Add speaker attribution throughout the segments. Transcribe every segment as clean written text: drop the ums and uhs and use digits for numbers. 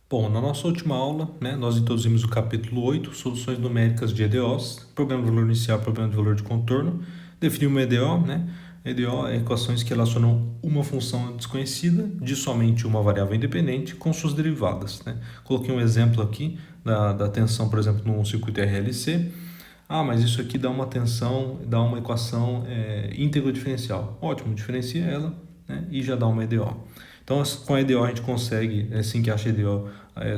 Speaker 1: Bom, na nossa última aula, né, nós introduzimos o capítulo 8, soluções numéricas de EDOs, problema de valor inicial, problema de valor de contorno. Definir uma EDO, né? EDO é equações que relacionam uma função desconhecida de somente uma variável independente com suas derivadas, né? Coloquei um exemplo aqui da tensão, por exemplo, num circuito RLC. Mas isso aqui dá uma tensão, dá uma equação íntegro diferencial. Ótimo, diferencia ela, né, e já dá uma EDO. Então, com a EDO a gente consegue, assim que acha EDO,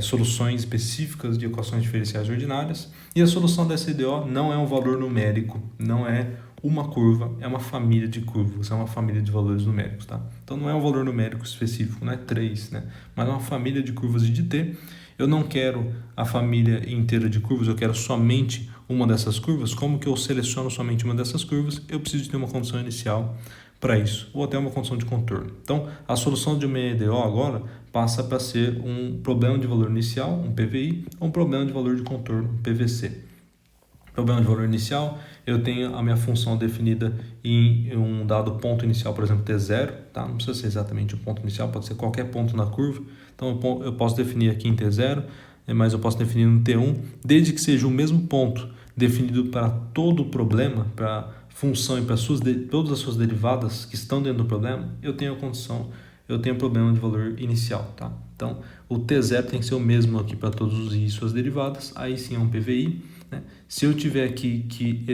Speaker 1: soluções específicas de equações diferenciais ordinárias. E a solução dessa EDO não é um valor numérico, não é uma curva, é uma família de curvas, é uma família de valores numéricos, tá? Então não é um valor numérico específico, não é 3, né? Mas é uma família de curvas de t. Eu não quero a família inteira de curvas, eu quero somente uma dessas curvas. Como que eu seleciono somente uma dessas curvas? Eu preciso de ter uma condição inicial para isso, ou até uma condição de contorno. Então, a solução de uma EDO agora passa para ser um problema de valor inicial, um PVI, ou um problema de valor de contorno, um PVC. Problema de valor inicial, eu tenho a minha função definida em um dado ponto inicial, por exemplo, T0, tá? Não precisa ser exatamente o ponto inicial, pode ser qualquer ponto na curva. Então, eu posso definir aqui em T0, mas eu posso definir no T1, desde que seja o mesmo ponto definido para todo o problema, para a função e para todas as suas derivadas que estão dentro do problema, eu tenho a condição, eu tenho o problema de valor inicial, tá? Então, o T0 tem que ser o mesmo aqui para todos os i e suas derivadas, aí sim é um PVI, né? Se eu tiver aqui que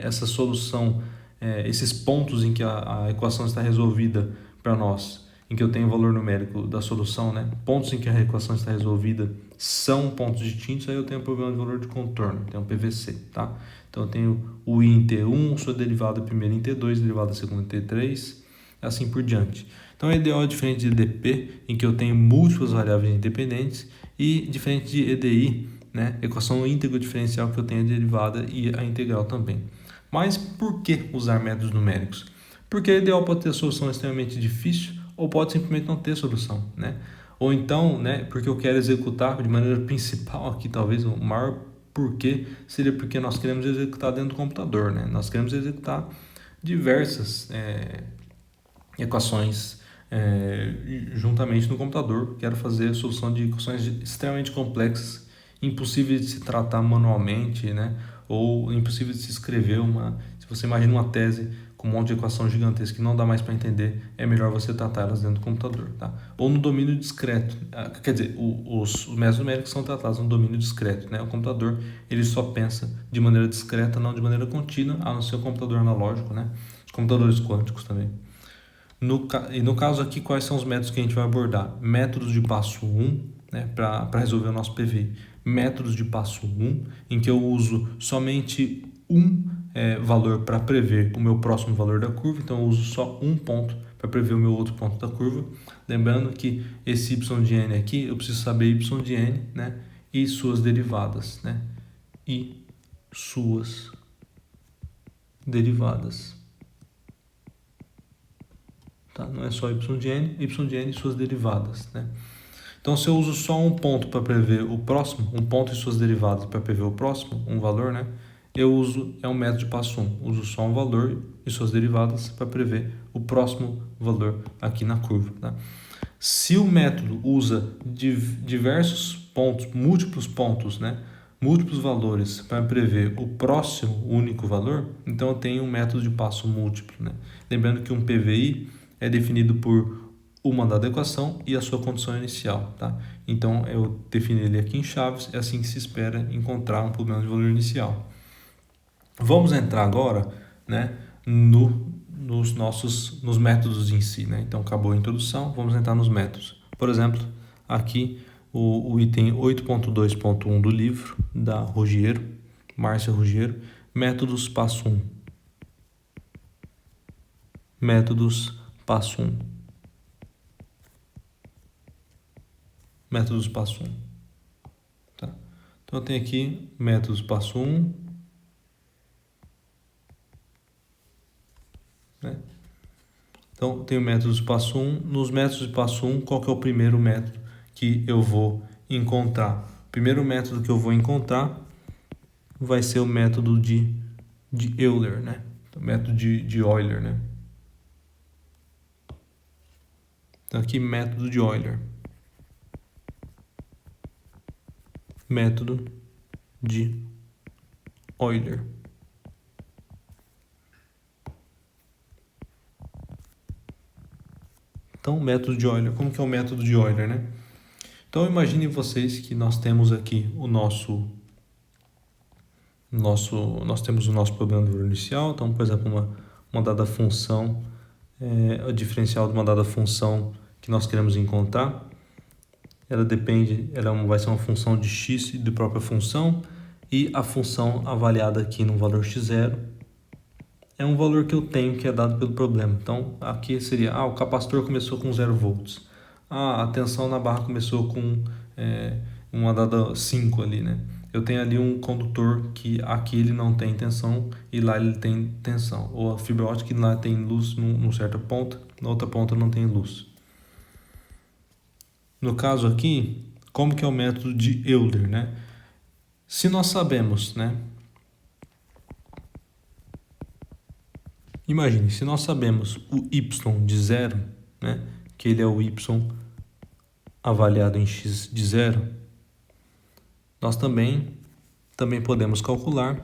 Speaker 1: essa solução, esses pontos em que a equação está resolvida para nós, em que eu tenho o valor numérico da solução, né? Pontos em que a equação está resolvida são pontos distintos, aí eu tenho um problema de valor de contorno, tenho um PVC, tá? Então eu tenho o i em T1, sua derivada primeira em T2, derivada segunda em T3, assim por diante. Então, a EDO é diferente de EDP, em que eu tenho múltiplas variáveis independentes, e diferente de EDI, né, equação íntegro diferencial, que eu tenho a derivada e a integral também. Mas por que usar métodos numéricos? Porque a EDO pode ter solução extremamente difícil ou pode simplesmente não ter solução, né? Ou então, né, porque eu quero executar de maneira principal aqui, talvez o maior porquê seria porque nós queremos executar dentro do computador, né? Nós queremos executar diversas equações juntamente no computador. Quero fazer a solução de equações extremamente complexas, impossíveis de se tratar manualmente, né? Ou impossível de se escrever se você imagina uma tese com um monte de equação gigantesca que não dá mais para entender, é melhor você tratar elas dentro do computador, tá? Ou no domínio discreto, quer dizer, os métodos numéricos são tratados no domínio discreto, né? O computador, ele só pensa de maneira discreta, não de maneira contínua, a não ser o computador analógico, né? Os computadores quânticos também. No caso aqui, quais são os métodos que a gente vai abordar? Métodos de passo 1, né, para resolver o nosso PVI. Métodos de passo 1, em que eu uso somente um valor para prever o meu próximo valor da curva. Então, eu uso só um ponto para prever o meu outro ponto da curva. Lembrando que esse y de n aqui, eu preciso saber y de n, né, e suas derivadas, né, e suas derivadas. Tá? Não é só y de n e suas derivadas, né? Então, se eu uso só um ponto para prever o próximo, um ponto e suas derivadas para prever o próximo, um valor, né? É um método de passo 1. Uso só um valor e suas derivadas para prever o próximo valor aqui na curva, tá? Se o método usa diversos pontos, múltiplos pontos, né? Múltiplos valores para prever o próximo único valor, então eu tenho um método de passo múltiplo, né? Lembrando que um PVI é definido por uma dada equação e a sua condição inicial, tá? Então eu defini ele aqui em chaves, é assim que se espera encontrar um problema de valor inicial. Vamos entrar agora, né, nos métodos em si, né? Então acabou a introdução, vamos entrar nos métodos. Por exemplo, aqui o item 8.2.1 do livro da Ruggiero, Márcia Ruggiero, métodos passo 1. Métodos passo 1. Métodos passo 1. Tá? Então eu tenho aqui métodos passo 1, né? Então, tem o método de passo 1. Nos métodos de passo 1, qual que é o primeiro método que eu vou encontrar? O primeiro método que eu vou encontrar vai ser o método de Euler, né? O método de Euler, né? Então, aqui, método de Euler. método de Euler. Então, o método de Euler, como que é o método de Euler, né? Então, imaginem vocês que nós temos aqui nós temos o nosso problema do valor inicial. Então, por exemplo, uma dada função, o diferencial de uma dada função que nós queremos encontrar, vai ser uma função de x de própria função, e a função avaliada aqui no valor x0 é um valor que eu tenho, que é dado pelo problema. Então, aqui seria, o capacitor começou com 0 volts. A tensão na barra começou com uma dada 5 ali, né? Eu tenho ali um condutor que aqui ele não tem tensão e lá ele tem tensão. Ou a fibra ótica que lá tem luz num certo ponto, na outra ponta não tem luz. No caso aqui, como que é o método de Euler, né? Se nós sabemos, né? Imagine, se nós sabemos o y de 0, né? Que ele é o y avaliado em x de 0, nós também podemos calcular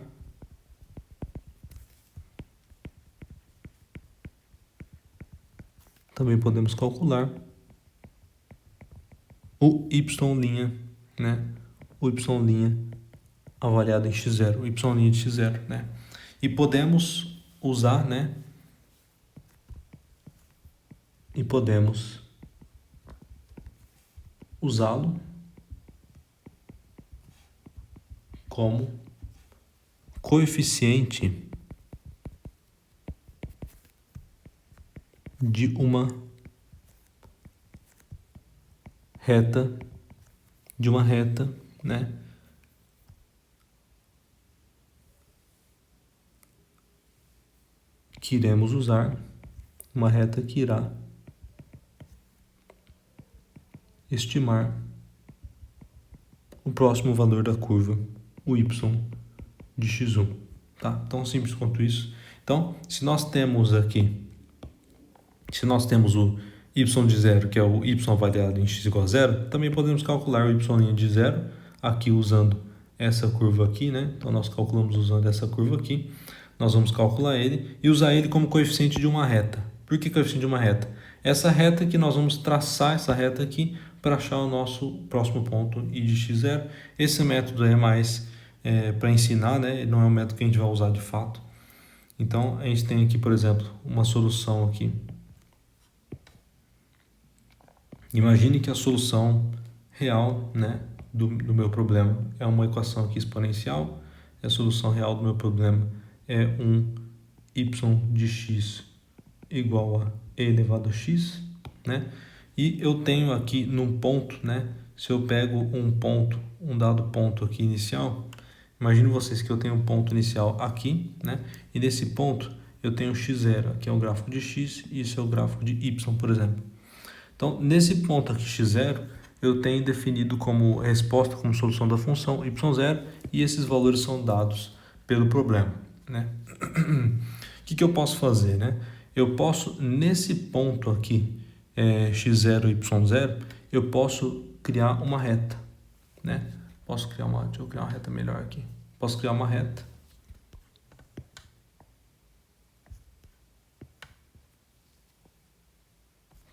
Speaker 1: o y', né? O y' avaliado em x0, o y' de x0, né? E podemos usar, né? E podemos usá-lo como coeficiente de uma reta, né? Que iremos usar, uma reta que irá estimar o próximo valor da curva, o y de x1, tá? Tão simples quanto isso. Então, se nós temos o y de 0, que é o y avaliado em x igual a 0, também podemos calcular o y' de 0, aqui usando essa curva aqui, né? Então, nós calculamos usando essa curva aqui. Nós vamos calcular ele e usar ele como coeficiente de uma reta. Por que coeficiente de uma reta? Essa reta que nós vamos traçar essa reta aqui para achar o nosso próximo ponto I de x0. Esse método é mais para ensinar, né? Não é um método que a gente vai usar de fato. Então, a gente tem aqui, por exemplo, uma solução aqui. Imagine que a solução real, né, do meu problema é uma equação aqui exponencial. A solução real do meu problema é um y de x igual a e elevado a x, né? E eu tenho aqui num ponto, né? Se eu pego um dado ponto aqui inicial, imagine vocês que eu tenho um ponto inicial aqui, né? E nesse ponto eu tenho x0, aqui é o gráfico de x e isso é o gráfico de y, por exemplo. Então, nesse ponto aqui x0, eu tenho definido como resposta, como solução da função y0, e esses valores são dados pelo problema, né? O que eu posso fazer, né? Eu posso, nesse ponto aqui, x0 e y0, eu posso criar uma reta, né? Deixa eu criar uma reta melhor aqui. Posso criar uma reta.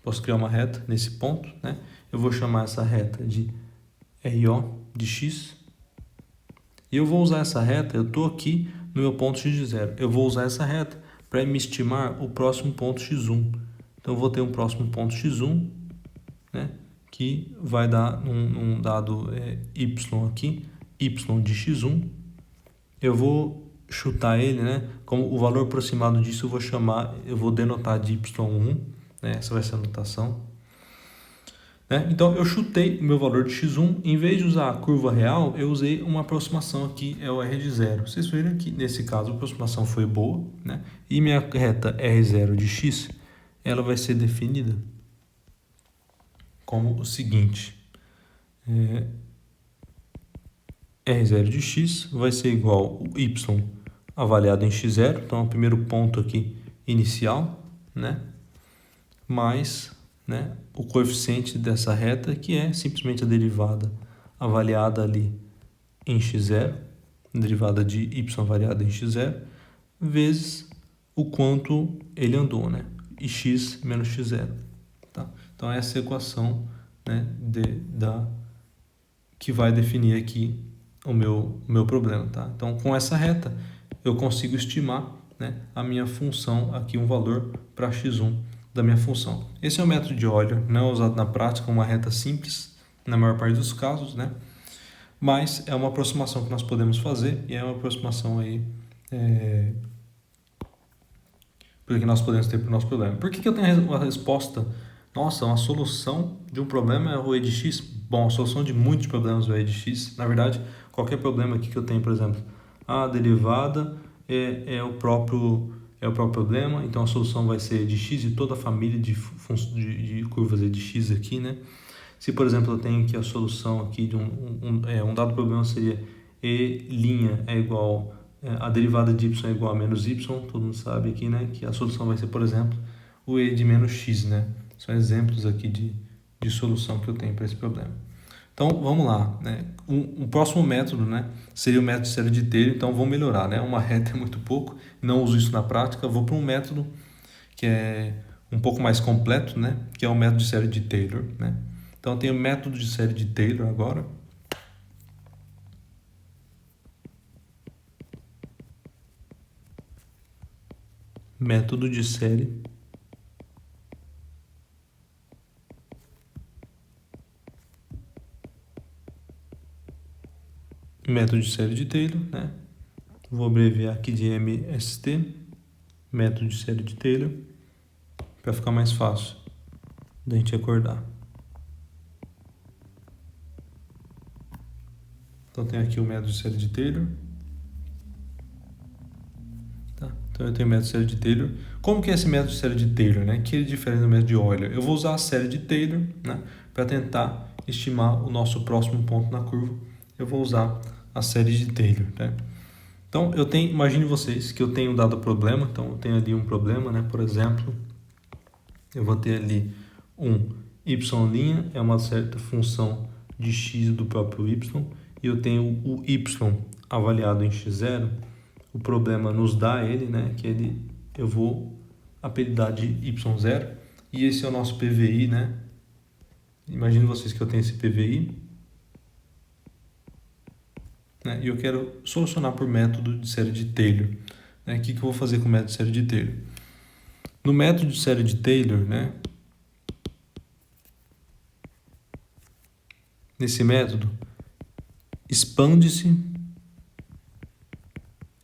Speaker 1: Posso criar uma reta nesse ponto, né? Eu vou chamar essa reta de RO de x. E eu vou usar essa reta, eu estou aqui no meu ponto x de 0. Eu vou usar essa reta para me estimar o próximo ponto x1. Então, eu vou ter um próximo ponto x1, né? Que vai dar um dado y aqui, y de x1. Eu vou chutar ele, né? Como o valor aproximado disso eu vou denotar de y1, né? Essa vai ser a notação. Né? Então, eu chutei o meu valor de x1, em vez de usar a curva real, eu usei uma aproximação aqui, é o R de 0. Vocês viram que, nesse caso, a aproximação foi boa, né? E minha reta R0 de x, ela vai ser definida como o seguinte. R0 de x vai ser igual ao y avaliado em x0, então é o primeiro ponto aqui inicial, né? Mais, né, o coeficiente dessa reta, que é simplesmente a derivada avaliada ali em x0, derivada de y variada em x0, vezes o quanto ele andou, né? X menos x0. Tá? Então, essa é a equação, né, que vai definir aqui o meu problema. Tá? Então, com essa reta, eu consigo estimar, né, a minha função, aqui um valor para x1 da minha função. Esse é o método de Euler, não é usado na prática, uma reta simples, na maior parte dos casos, né? Mas é uma aproximação que nós podemos fazer e é uma aproximação aí que nós podemos ter para o nosso problema. Por que eu tenho uma resposta? Nossa, uma solução de um problema é o E de x? Bom, a solução de muitos problemas é o E de x. Na verdade, qualquer problema aqui que eu tenho, por exemplo, a derivada é o próprio problema, então a solução vai ser E de x e toda a família de curvas E de x aqui, né? Se, por exemplo, eu tenho aqui a solução aqui de um dado problema seria E' é igual a derivada de y é igual a menos y, todo mundo sabe aqui, né, que a solução vai ser, por exemplo, o e de menos x, né? São exemplos aqui de solução que eu tenho para esse problema. Então, vamos lá, né? O próximo método, né, seria o método de série de Taylor. Então, vou melhorar, né? Uma reta é muito pouco, não uso isso na prática, vou para um método que é um pouco mais completo, né, que é o método de série de Taylor, né? Então, eu tenho o método de série de Taylor agora. Método de série de Taylor, né? Vou abreviar aqui de MST, método de série de Taylor, para ficar mais fácil da gente acordar. Então, tem aqui o método de série de Taylor. Tá? Então, eu tenho o método de série de Taylor. Como que é esse método de série de Taylor, né? Que ele é diferente do método de Euler? Eu vou usar a série de Taylor, né, para tentar estimar o nosso próximo ponto na curva. Eu vou usar a série de Taylor, né? Então, imagine vocês que eu tenho um dado problema. Então, eu tenho ali um problema, né? Por exemplo, eu vou ter ali um y' é uma certa função de x do próprio y, e eu tenho o y avaliado em x0. O problema nos dá ele, né, que eu vou apelidar de y0, e esse é o nosso PVI, né? Imagine vocês que eu tenho esse PVI, né, e eu quero solucionar por método de série de Taylor, né? O que eu vou fazer com o método de série de Taylor? No método de série de Taylor, né, nesse método,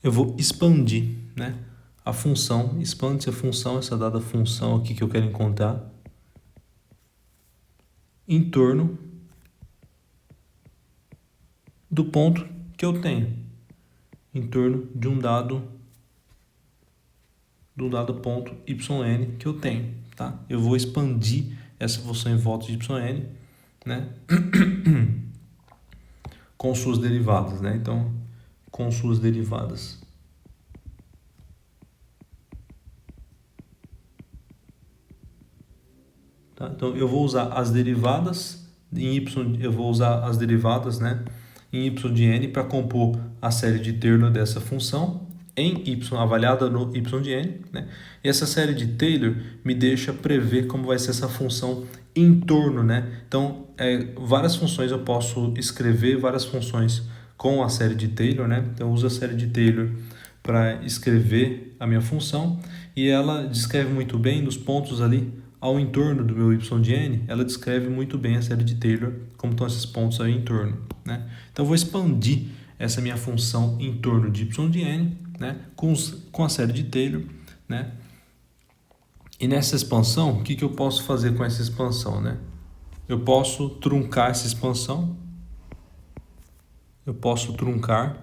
Speaker 1: eu vou expandir, né, a função, expande-se a função, essa dada função aqui que eu quero encontrar, em torno do ponto que eu tenho, em torno de um dado ponto yn que eu tenho, tá? Eu vou expandir essa função em volta de yn, né, com suas derivadas, né? Então, com suas derivadas. Tá? Então, eu vou usar as derivadas em y, eu vou usar as derivadas, né, em y de n para compor a série de Taylor dessa função em y avaliada no y de n, né? E essa série de Taylor me deixa prever como vai ser essa função em torno, né? Então, várias funções eu posso escrever várias funções com a série de Taylor, né? Então, eu uso a série de Taylor para escrever a minha função, e ela descreve muito bem nos pontos ali ao entorno do meu y de n, ela descreve muito bem a série de Taylor, como estão esses pontos aí em torno, né? Então, eu vou expandir essa minha função em torno de y de n, né, com a série de Taylor, né? E nessa expansão, o que eu posso fazer com essa expansão, né? Eu posso truncar essa expansão, eu posso truncar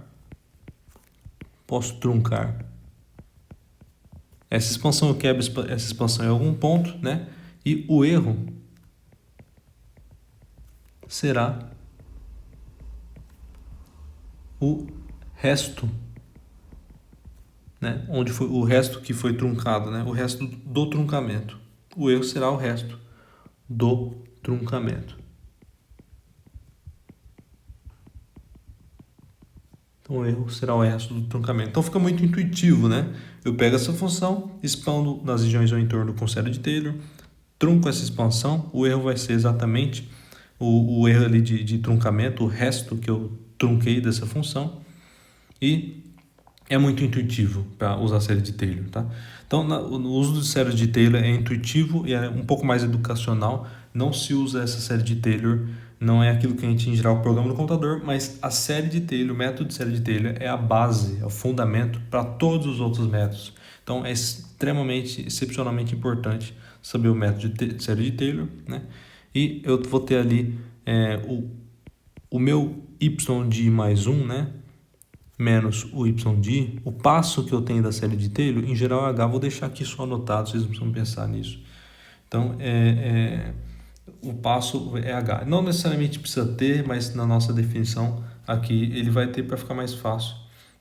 Speaker 1: essa expansão, eu quebro essa expansão em algum ponto, né? E o erro será o resto, né? Onde foi o resto que foi truncado, né? O resto do truncamento. O erro será o resto do truncamento. Então o erro será o resto do truncamento. Então fica muito intuitivo, né? Eu pego essa função, expando nas regiões ao entorno com série de Taylor, trunco essa expansão, o erro vai ser exatamente o erro ali de truncamento, o resto que eu trunquei dessa função, e é muito intuitivo para usar série de Taylor, tá? Então, o uso de série de Taylor é intuitivo e é um pouco mais educacional. Não se usa essa série de Taylor, não é aquilo que a gente em geral programa no computador, mas a série de Taylor, o método de série de Taylor é a base, é o fundamento para todos os outros métodos. Então, é extremamente, excepcionalmente importante saber o método de série de Taylor, né? E eu vou ter ali o meu y de mais 1, né? Menos o y de o passo que eu tenho da série de Taylor, em geral H, vou deixar aqui só anotado, vocês não precisam pensar nisso. Então, o passo é H. Não necessariamente precisa ter, mas na nossa definição aqui ele vai ter para ficar mais fácil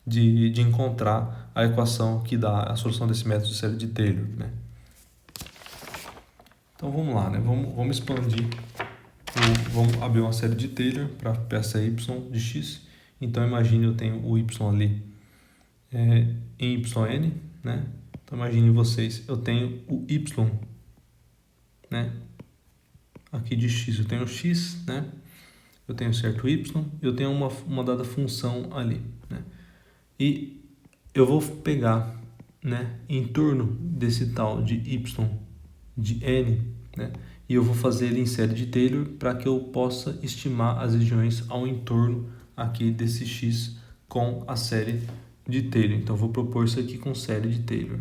Speaker 1: de encontrar a equação que dá a solução desse método de série de Taylor, né? Então vamos lá, né? Vamos expandir, vamos abrir uma série de Taylor para peça y de x. Então imagine eu tenho o y ali em yn, né? Então imagine vocês, eu tenho o y, né? Aqui de x, eu tenho x, né? Eu tenho certo y, eu tenho uma dada função ali, né? E eu vou pegar, né, em torno desse tal de y de n, né? E eu vou fazer ele em série de Taylor para que eu possa estimar as regiões ao entorno aqui desse x com a série de Taylor. Então, eu vou propor isso aqui com série de Taylor.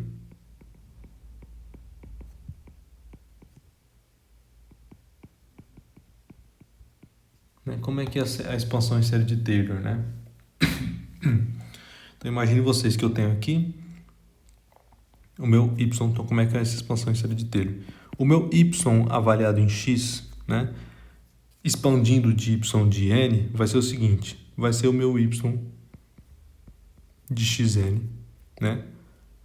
Speaker 1: Como é que é a expansão em série de Taylor, né? Então, imagine vocês que eu tenho aqui o meu y. Então, como é que é essa expansão em série de Taylor? O meu y avaliado em x, né, expandindo de y de n, vai ser o seguinte, vai ser o meu y de xn, né?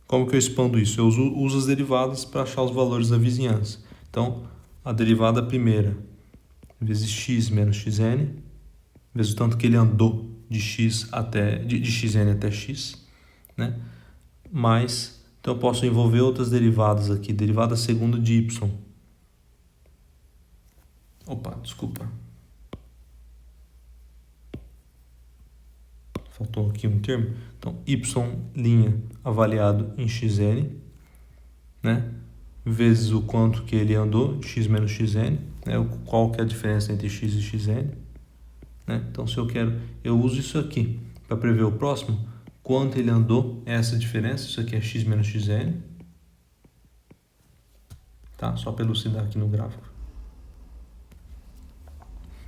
Speaker 1: Como que eu expando isso? Eu uso as derivadas para achar os valores da vizinhança. Então, a derivada primeira, vezes x menos xn, vezes o tanto que ele andou de x até de xn até x, né? Mais, então eu posso envolver outras derivadas aqui, derivada segunda de y. Opa, desculpa. Faltou aqui um termo. Então, y' avaliado em xn, né? Vezes o quanto que ele andou, x menos xn, né? Qual que é a diferença entre x e xn, né? Então, se eu quero, eu uso isso aqui para prever o próximo, quanto ele andou, é essa diferença, isso aqui é x menos xn, tá? Só para elucidar aqui no gráfico.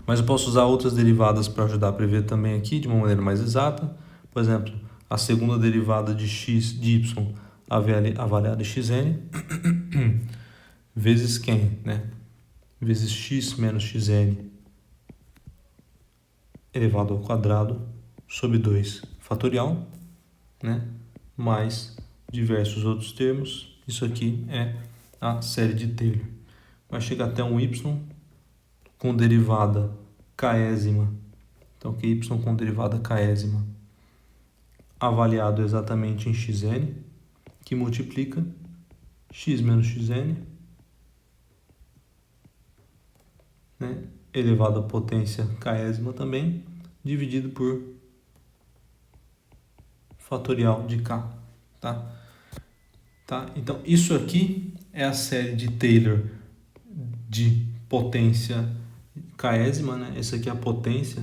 Speaker 1: Mas eu posso usar outras derivadas para ajudar a prever também aqui de uma maneira mais exata. Por exemplo, a segunda derivada de x de y avaliada em xn vezes quem, né? Vezes x menos xn elevado ao quadrado sobre 2 fatorial, né? Mais diversos outros termos. Isso aqui é a série de Taylor. Vai chegar até um y com derivada késima. Então, que y com derivada késima avaliado exatamente em xn, que multiplica x menos xn, né, elevado à potência késima também, dividido por fatorial de k, tá? Então, isso aqui é a série de Taylor de potência késima, né? Essa aqui é a potência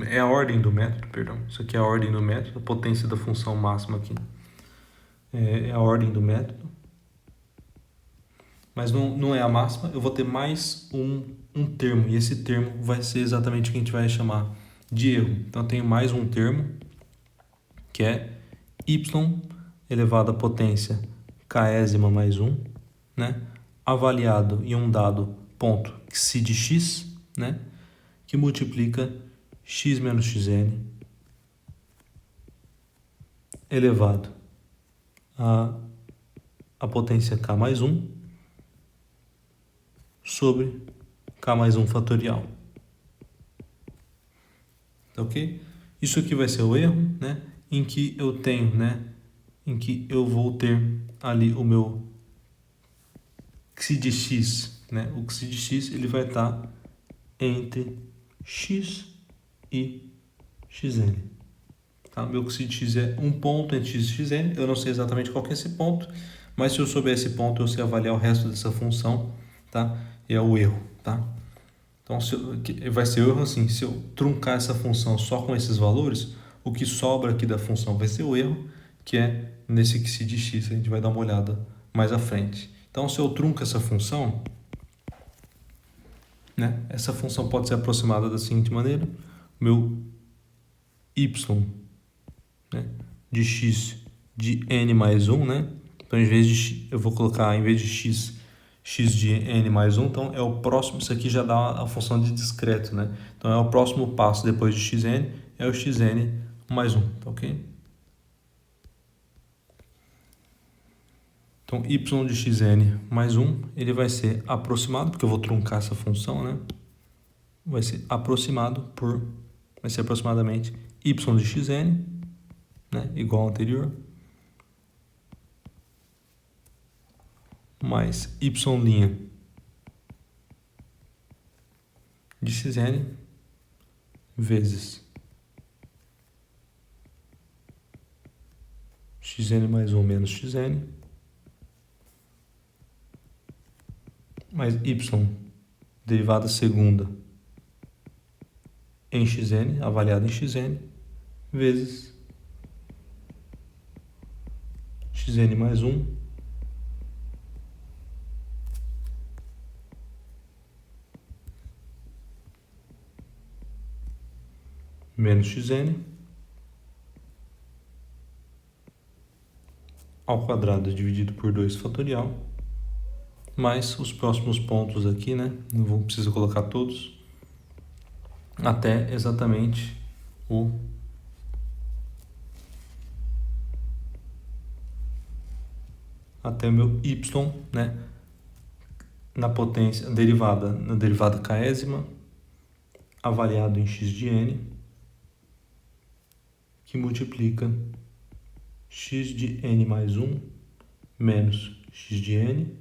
Speaker 1: é a ordem do método, perdão. Isso aqui é a ordem do método, a potência da função máxima aqui. É a ordem do método. Mas não é a máxima, eu vou ter mais um termo, e esse termo vai ser exatamente o que a gente vai chamar de erro. Então, eu tenho mais um termo, que é y elevado à potência késima mais 1, né? Avaliado em um dado ponto xi de x, né? Que multiplica x menos xn elevado a potência k mais 1 sobre k mais 1 fatorial. tá ok? Isso aqui vai ser o erro, né? Em que eu tenho, né? Em que eu vou ter ali o meu xi de x, né? O xi de x ele vai estar entre x e xn. Tá? Meu xi de x é um ponto entre x e xn. Eu não sei exatamente qual que é esse ponto, mas se eu souber esse ponto, eu sei avaliar o resto dessa função, tá? E é o erro, tá? Então, vai ser o erro assim, se eu truncar essa função só com esses valores, o que sobra aqui da função vai ser o erro, que é nesse xi de x, a gente vai dar uma olhada mais à frente. Então, se eu trunco essa função, né, essa função pode ser aproximada da seguinte maneira: meu y, né, de x de n mais 1, né? Então, em vez de eu vou colocar, em vez de x de n mais 1, então é o próximo, isso aqui já dá a função de discreto, né? Então é o próximo passo depois de xn, é o xn mais 1, tá ok? Então y de xn mais 1, ele vai ser aproximado, porque eu vou truncar essa função, né? Vai ser aproximado por, vai ser aproximadamente y de xn, né? Igual ao anterior, mais y' de xn vezes xn mais 1 menos xn, mais y derivada segunda em xn, avaliada em xn, vezes xn mais 1 menos xn ao quadrado dividido por 2 fatorial, mais os próximos pontos aqui, né? Não preciso colocar todos, até exatamente o meu y, né? Na potência derivada, na derivada késima, avaliado em x de n, que multiplica x de n mais 1 menos x de n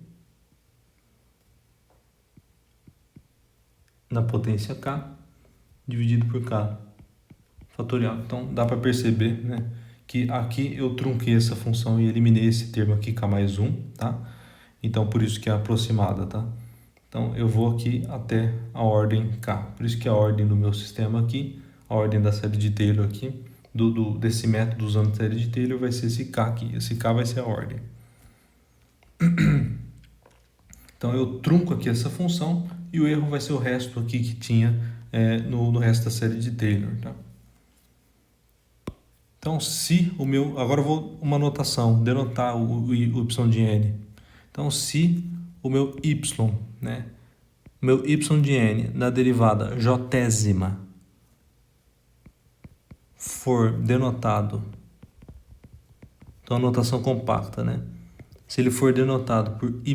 Speaker 1: na potência k, dividido por k fatorial. Então, dá para perceber, né, que aqui eu trunquei essa função e eliminei esse termo aqui, k mais 1, tá? Então, por isso que é aproximada, tá? Então, eu vou aqui até a ordem k. Por isso que a ordem do meu sistema aqui, a ordem da série de Taylor aqui, desse método usando a série de Taylor, vai ser esse k aqui. Esse k vai ser a ordem. Então, eu trunco aqui essa função e o erro vai ser o resto aqui que tinha no resto da série de Taylor, tá? Então, se o meu... Agora eu vou uma notação, denotar o y de n. Então, se o meu y, né? Meu y de n na derivada jésima for denotado... Então, a notação compacta, né? Se ele for denotado por y...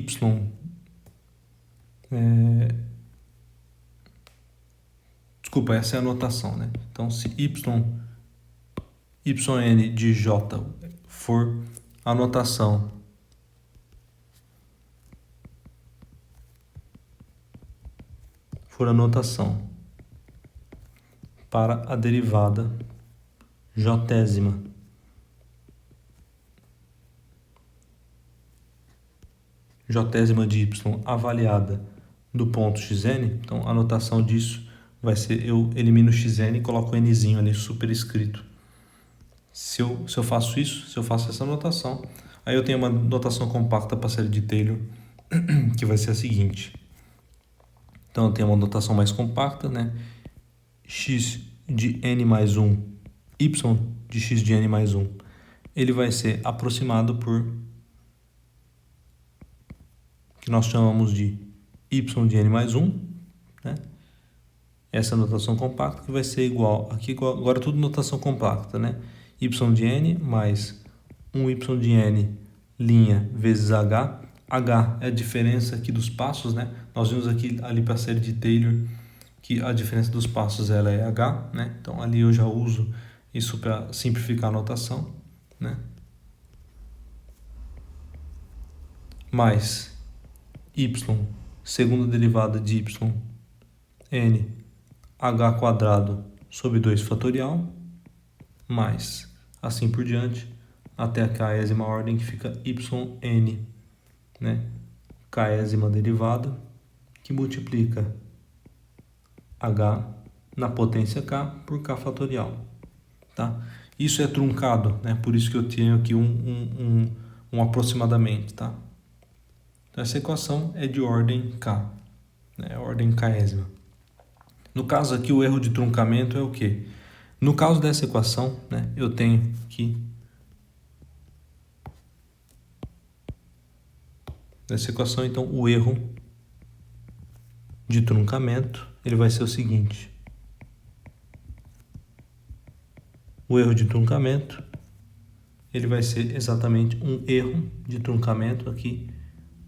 Speaker 1: Desculpa, essa é a notação, né? Então, se yn de j for a notação para a derivada jésima de y avaliada do ponto xn, então a notação disso vai ser, eu elimino o xn e coloco o nzinho ali superescrito. Se eu faço isso, se eu faço essa notação, aí eu tenho uma notação compacta para a série de Taylor, que vai ser a seguinte. Então, eu tenho uma notação mais compacta, né? X de n mais 1, y de x de n mais 1, ele vai ser aproximado por, que nós chamamos de y de n mais 1, né? Essa notação compacta que vai ser igual, aqui agora tudo notação compacta, né? Y de n mais 1y de n linha vezes h. H é a diferença aqui dos passos, né? Nós vimos aqui ali para a série de Taylor que a diferença dos passos ela é h, né? Então ali eu já uso isso para simplificar a notação, né? Mais y, segunda derivada de y, n, h quadrado sobre 2 fatorial, mais assim por diante, até a késima ordem, que fica yn, né? Késima derivada, que multiplica h na potência k por k fatorial, tá? Isso é truncado, né? Por isso que eu tenho aqui um aproximadamente, tá? Então, essa equação é de ordem k, né? Ordem késima. No caso aqui, o erro de truncamento é o quê? No caso dessa equação, né, eu tenho aqui, nessa equação, então, o erro de truncamento, ele vai ser o seguinte. O erro de truncamento, ele vai ser exatamente um erro de truncamento aqui,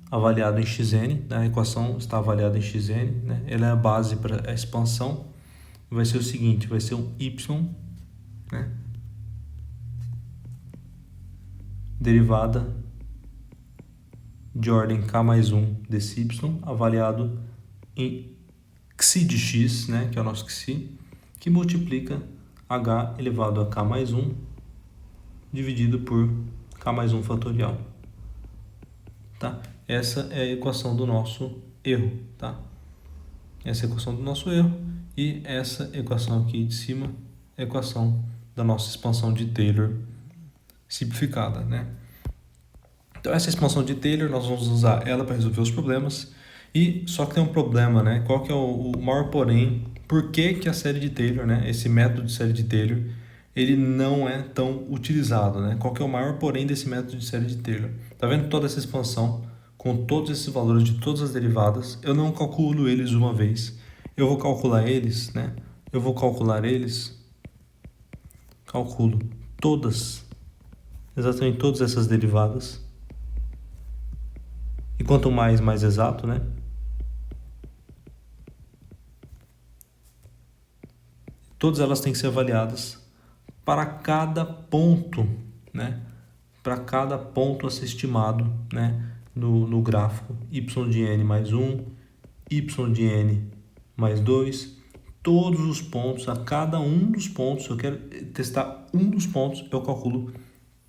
Speaker 1: avaliado em xn, né? A equação está avaliada em xn, né? Ela é a base para a expansão. Vai ser o seguinte, vai ser um y, né? Derivada de ordem k mais 1 desse y, avaliado em xi de x, né? Que é o nosso xi, que multiplica h elevado a k mais 1 dividido por k mais 1 fatorial, tá? Essa é a equação do nosso erro, tá? Essa é a equação do nosso erro, e essa equação aqui de cima é a equação da nossa expansão de Taylor simplificada, né? Então, essa expansão de Taylor, nós vamos usar ela para resolver os problemas, e só que tem um problema, né? Qual que é o maior porém? Por que a série de Taylor, né? Esse método de série de Taylor, ele não é tão utilizado, né? Qual que é o maior porém desse método de série de Taylor? Tá vendo toda essa expansão com todos esses valores de todas as derivadas? Eu não calculo eles uma vez. Eu vou calcular eles, né? Calculo todas, exatamente todas essas derivadas. E quanto mais exato, né? Todas elas têm que ser avaliadas para cada ponto, né? Para cada ponto a ser estimado, né? No gráfico, y de n mais 1, y de n mais 2, todos os pontos, a cada um dos pontos, eu quero testar um dos pontos, eu calculo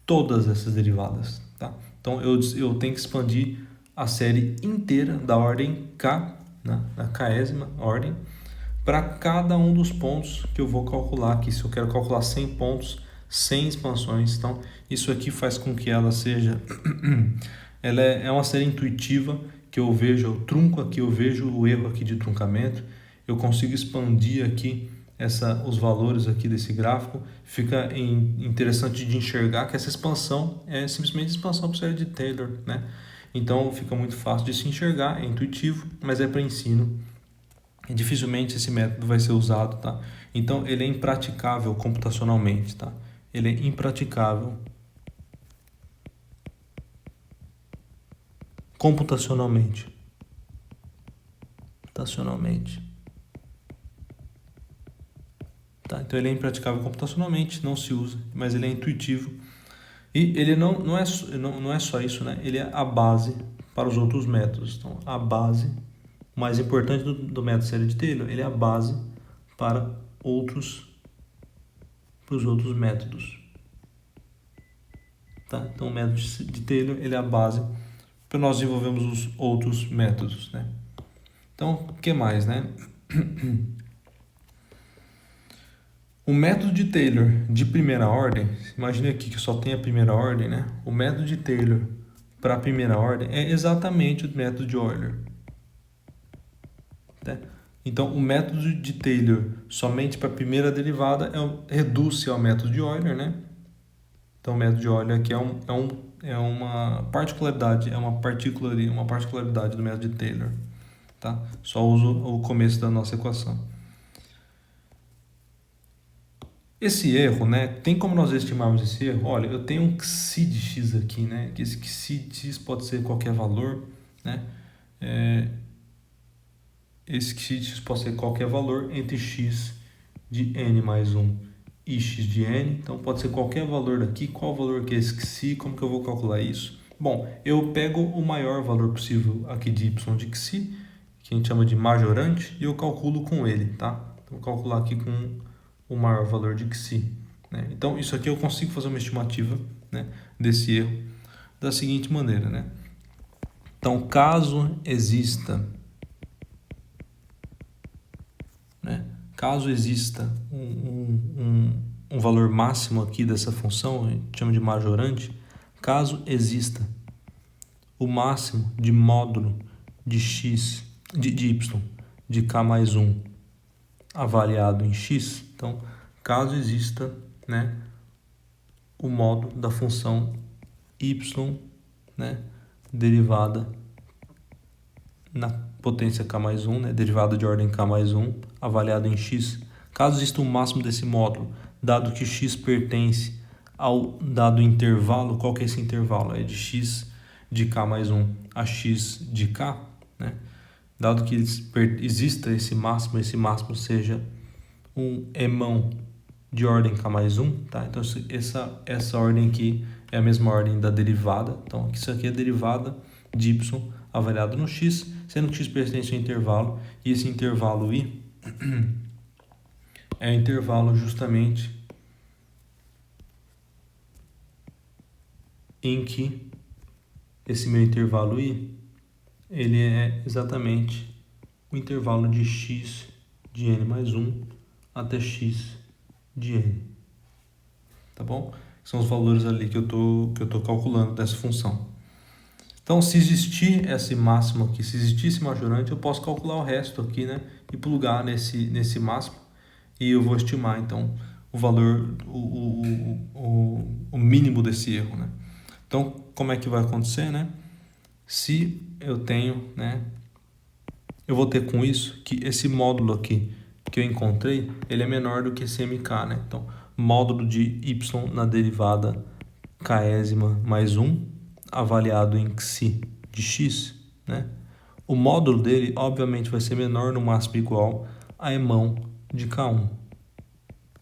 Speaker 1: todas essas derivadas, tá? Então, eu tenho que expandir a série inteira da ordem k, né? Da késima ordem, para cada um dos pontos que eu vou calcular aqui. Se eu quero calcular 100 pontos, 100 expansões, então isso aqui faz com que ela seja ela é uma série intuitiva, que eu vejo, eu trunco aqui, eu vejo o erro aqui de truncamento, eu consigo expandir aqui os valores aqui desse gráfico. Fica interessante de enxergar que essa expansão é simplesmente expansão por série de Taylor, né? Então fica muito fácil de se enxergar, é intuitivo, mas é para ensino. E dificilmente esse método vai ser usado, tá? Então ele é impraticável computacionalmente, tá? Ele é impraticável computacionalmente. Tá? Então ele é impraticável computacionalmente, não se usa, mas ele é intuitivo. E ele não é só isso, né? Ele é a base para os outros métodos. Então, a base, o mais importante do método série de Taylor, ele é a base para os outros métodos. Tá? Então, o método de Taylor, ele é a base para nós desenvolvermos os outros métodos, né? Então, o que mais, né? O método de Taylor de primeira ordem, imagine aqui que só tem a primeira ordem, né? O método de Taylor para a primeira ordem é exatamente o método de Euler. Tá? Então, o método de Taylor somente para a primeira derivada reduz-se ao método de Euler, né? Então, o método de Euler aqui é uma particularidade, uma particularidade do método de Taylor. Tá? Só uso o começo da nossa equação. Esse erro, né? Tem como nós estimarmos esse erro? Olha, eu tenho um xi de x aqui, né? Que esse xi de x pode ser qualquer valor, né? esse xi de x pode ser qualquer valor entre x de n mais 1 e x de n. Então, pode ser qualquer valor daqui. Qual valor que é esse xi? Como que eu vou calcular isso? Bom, eu pego o maior valor possível aqui de y de xi, que a gente chama de majorante, e eu calculo com ele, tá? Então, vou calcular aqui com o maior valor de xi, né? Então, isso aqui eu consigo fazer uma estimativa, né, desse erro da seguinte maneira, né? Então, caso exista, né, caso exista um valor máximo aqui dessa função, a gente chama de majorante, caso exista o máximo de módulo de x, de y, de k mais 1 avaliado em x, então, caso exista, né, o módulo da função y, né, derivada na potência k mais 1, né, derivada de ordem k mais 1, avaliado em x. Caso exista o máximo desse módulo, dado que x pertence ao dado intervalo, qual que é esse intervalo? É de x de k mais 1 a x de k, né? Dado que exista esse máximo seja um emão de ordem k mais 1, tá? Então, essa ordem aqui é a mesma ordem da derivada. Então, isso aqui é a derivada de y avaliado no x, sendo que x pertence ao intervalo, e esse intervalo i é o intervalo justamente em que esse meu intervalo i, ele é exatamente o intervalo de x de n mais 1 até x de n, tá bom? São os valores ali que eu tô calculando dessa função. Então, se existir esse máximo aqui, se existir esse majorante, eu posso calcular o resto aqui, né? E plugar nesse máximo, e eu vou estimar, então, o valor, o mínimo desse erro, né? Então, como é que vai acontecer, né? Se eu tenho, né? Eu vou ter com isso que esse módulo aqui que eu encontrei, ele é menor do que esse mk, né? Então, módulo de y na derivada késima mais 1, avaliado em xi de x, né? O módulo dele, obviamente, vai ser menor, no máximo igual a emão de k1,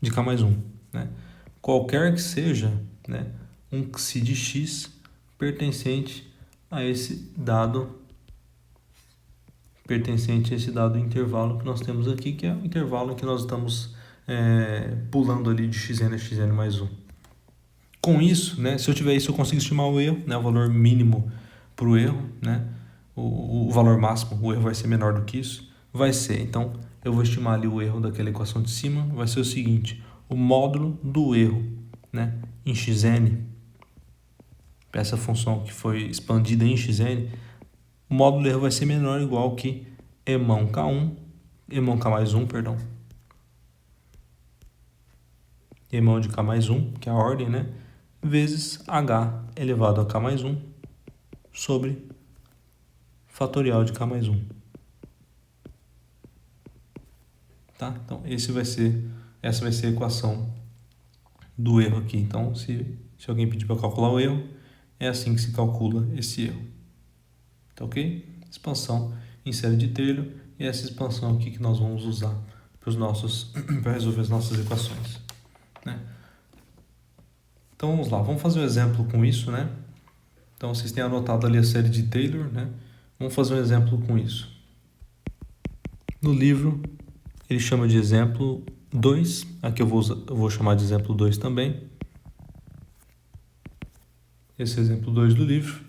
Speaker 1: de k mais 1, né? Qualquer que seja, né, um xi de x pertencente a esse dado intervalo que nós temos aqui, que é o intervalo em que nós estamos pulando ali de xn a xn mais 1. Com isso, né, se eu tiver isso, eu consigo estimar o erro, né, o valor mínimo para o erro, né, o valor máximo, o erro vai ser menor do que isso, vai ser, então, eu vou estimar ali o erro daquela equação de cima, vai ser o seguinte, o módulo do erro, né, em xn, essa função que foi expandida em xn, o módulo do erro vai ser menor ou igual que emão k1, emão k mais 1, perdão, emão de k mais 1, que é a ordem, né, vezes h elevado a k mais 1 sobre fatorial de k mais 1. Tá? Então, essa vai ser a equação do erro aqui. Então, se alguém pedir para calcular o erro, é assim que se calcula esse erro. Tá ok? Expansão em série de Taylor, e essa expansão aqui que nós vamos usar para resolver as nossas equações, né? Então vamos lá, vamos fazer um exemplo com isso, né? Então vocês têm anotado ali a série de Taylor, né? Vamos fazer um exemplo com isso. No livro ele chama de exemplo 2, aqui eu vou chamar de exemplo 2 também. Esse é o exemplo 2 do livro.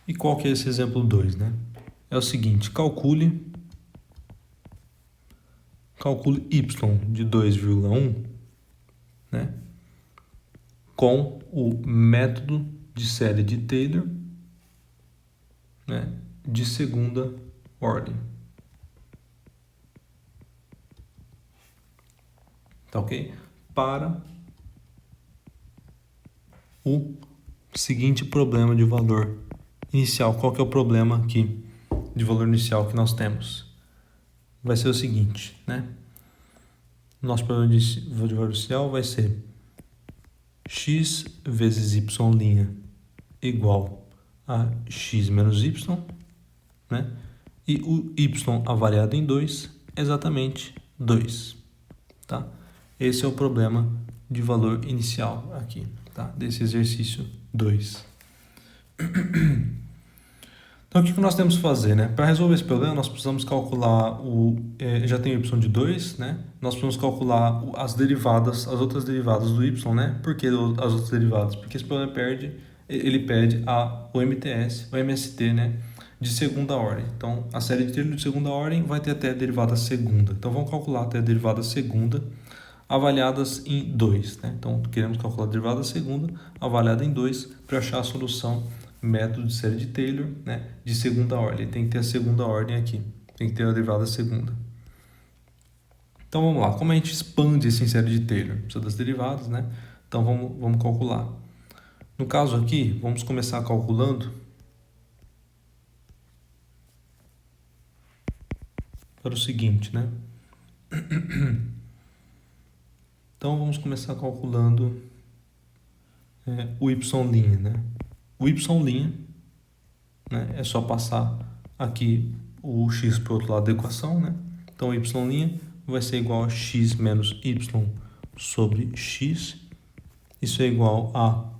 Speaker 1: E qual que é esse exemplo 2, né? É o seguinte, calcule y de 2,1, né, com o método de série de Taylor, né, de segunda ordem. Tá ok? Para o seguinte problema de valor inicial. Qual que é o problema aqui de valor inicial que nós temos? Vai ser o seguinte, né? Nosso problema de valor inicial vai ser x vezes y' igual a x menos y, né? E o y avaliado em 2 é exatamente 2, tá? Esse é o problema de valor inicial aqui, tá? Desse exercício 2. Então, o que nós temos que fazer, né? Para resolver esse problema, nós precisamos calcular já tem o y de 2, né? Nós precisamos calcular as derivadas, as outras derivadas do y, né? Por que as outras derivadas? Porque esse problema ele pede o MST, né? De segunda ordem. Então, a série de Taylor de segunda ordem vai ter até a derivada segunda. Então, vamos calcular até a derivada segunda avaliadas em 2, né? Então, queremos calcular a derivada segunda avaliada em 2 para achar a solução método de série de Taylor, né, de segunda ordem. Tem que ter a segunda ordem aqui, tem que ter a derivada segunda. Então vamos lá, como a gente expande isso em série de Taylor? Precisa das derivadas, né? Então vamos calcular. No caso aqui, vamos começar calculando para o seguinte, né? Então vamos começar calculando o y', né? O y', né, é só passar aqui o x para o outro lado da equação, né? Então, o y' vai ser igual a x menos y sobre x. Isso é igual a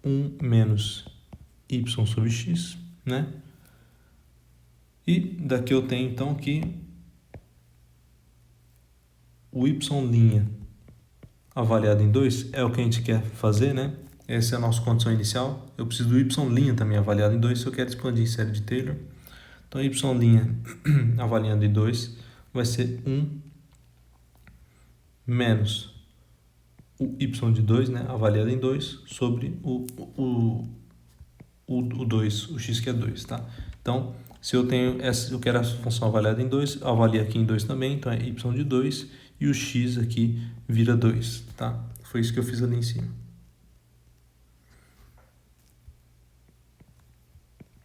Speaker 1: 1 menos y sobre x, né? E daqui eu tenho, então, que o y' avaliado em 2 é o que a gente quer fazer, né? Essa é a nossa condição inicial. Eu preciso do y' também avaliado em 2 se eu quero expandir em série de Taylor. Então, y' avaliado em 2 vai ser 1 menos o y de 2, né, avaliado em 2, sobre o 2, o x que é 2, tá? Então, se eu quero a função avaliada em 2, avalia aqui em 2 também, então é y de 2 e o x aqui vira 2, tá? Foi isso que eu fiz ali em cima.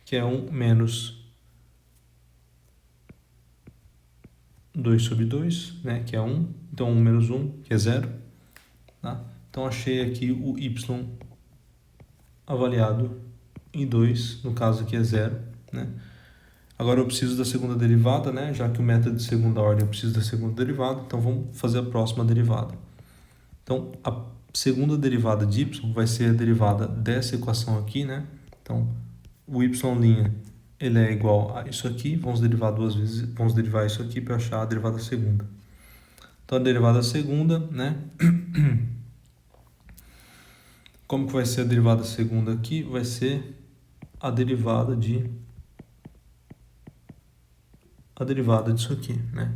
Speaker 1: Que é 1 menos 2 sobre 2, né, que é 1. Então, 1 menos 1, que é 0. Tá? Então, achei aqui o y avaliado em 2, no caso aqui é 0. Né? Agora, eu preciso da segunda derivada, né? Já que o método de segunda ordem eu preciso da segunda derivada, então vamos fazer a próxima derivada. Então, a segunda derivada de y vai ser a derivada dessa equação aqui, né? Então, o y' ele é igual a isso aqui, vamos derivar duas vezes, vamos derivar isso aqui para achar a derivada segunda. Então, a derivada segunda, né? Como que vai ser a derivada segunda aqui? Vai ser a derivada disso aqui, né?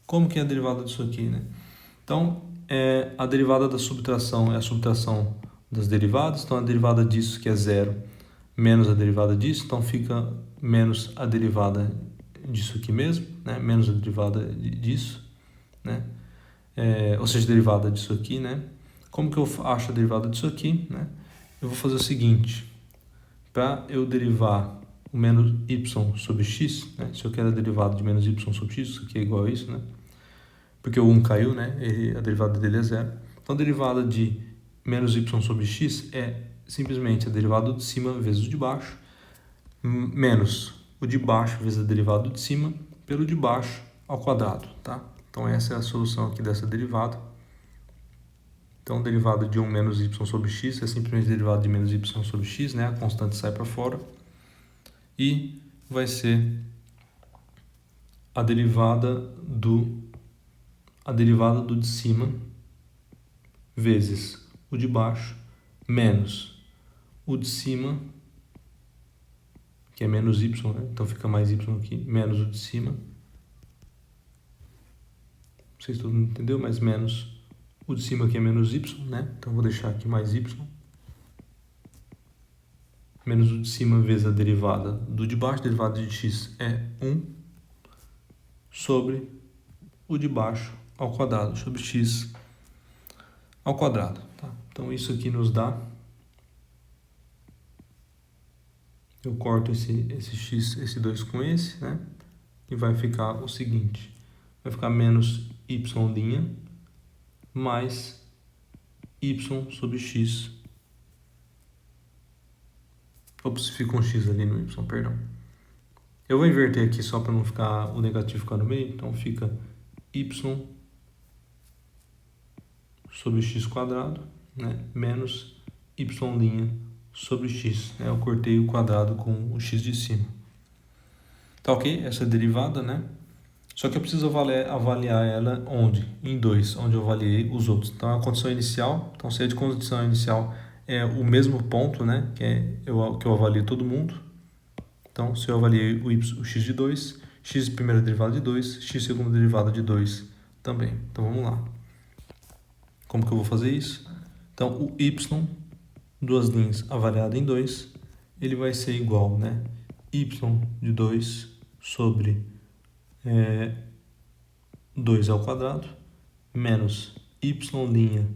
Speaker 1: Como que é a derivada disso aqui, né? Então, a derivada da subtração é a subtração das derivadas. Então, a derivada disso, que é 0, menos a derivada disso. Então, fica menos a derivada disso aqui mesmo, né? Menos a derivada disso, né? Ou seja, a derivada disso aqui, né? Como que eu acho a derivada disso aqui, né? Eu vou fazer o seguinte. Para eu derivar o menos y sobre x, né? Se eu quero a derivada de menos y sobre x, isso aqui é igual a isso, né? Porque o 1 caiu, né? A derivada dele é 0. Então, a derivada de menos y sobre x é simplesmente a derivada de cima vezes o de baixo, menos o de baixo vezes a derivada de cima, pelo de baixo ao quadrado, tá? Então, essa é a solução aqui dessa derivada. Então, a derivada de 1 menos y sobre x é simplesmente a derivada de menos y sobre x, né? A constante sai para fora. E vai ser a derivada do de cima vezes o de baixo menos o de cima, que é menos y, né? Então fica mais y aqui, menos o de cima. Não sei se todo mundo entendeu, mas menos o de cima que é menos y, né? Então vou deixar aqui mais y. Menos o de cima vezes a derivada do de baixo, a derivada de x é 1 sobre o de baixo ao quadrado, sobre x ao quadrado. Tá? Então, isso aqui nos dá... Eu corto esse x, esse 2 com esse, né? E vai ficar o seguinte. Vai ficar menos y' mais y sobre x Ops, fica um x ali no y, perdão. Eu vou inverter aqui só para não ficar o negativo ficar no meio. Então fica y sobre x quadrado, né, menos y' sobre x. Né? Eu cortei o quadrado com o x de cima. Tá ok? Essa derivada, né? Só que eu preciso avaliar ela onde? Em 2, onde eu avaliei os outros. Então, a condição inicial, então se a de condição inicial é o mesmo ponto, né? Que eu avalio todo mundo. Então, se eu avaliei o x de 2, x primeira derivada de 2, x segunda derivada de 2 também. Então, vamos lá. Como que eu vou fazer isso? Então, o y, duas linhas avaliado em 2, ele vai ser igual, né? Y de 2 sobre 2 ao quadrado, menos y'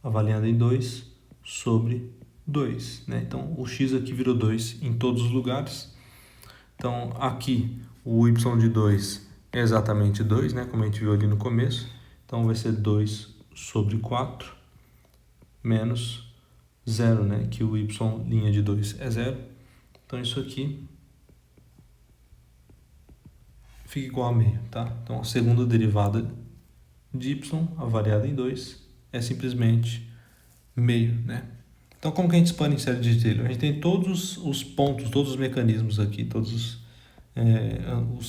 Speaker 1: avaliado em 2 sobre 2. Né? Então, o x aqui virou 2 em todos os lugares. Então, aqui, o y de 2 é exatamente 2, né? Como a gente viu ali no começo. Então, vai ser 2 sobre 4 menos 0, né? Que o y' de 2 é 0. Então, isso aqui fica igual a meio, tá? Então, a segunda derivada de y, avaliada em 2, é simplesmente meio, né? Então, como que a gente expande em série de Taylor? A gente tem todos os pontos, todos os mecanismos aqui, todos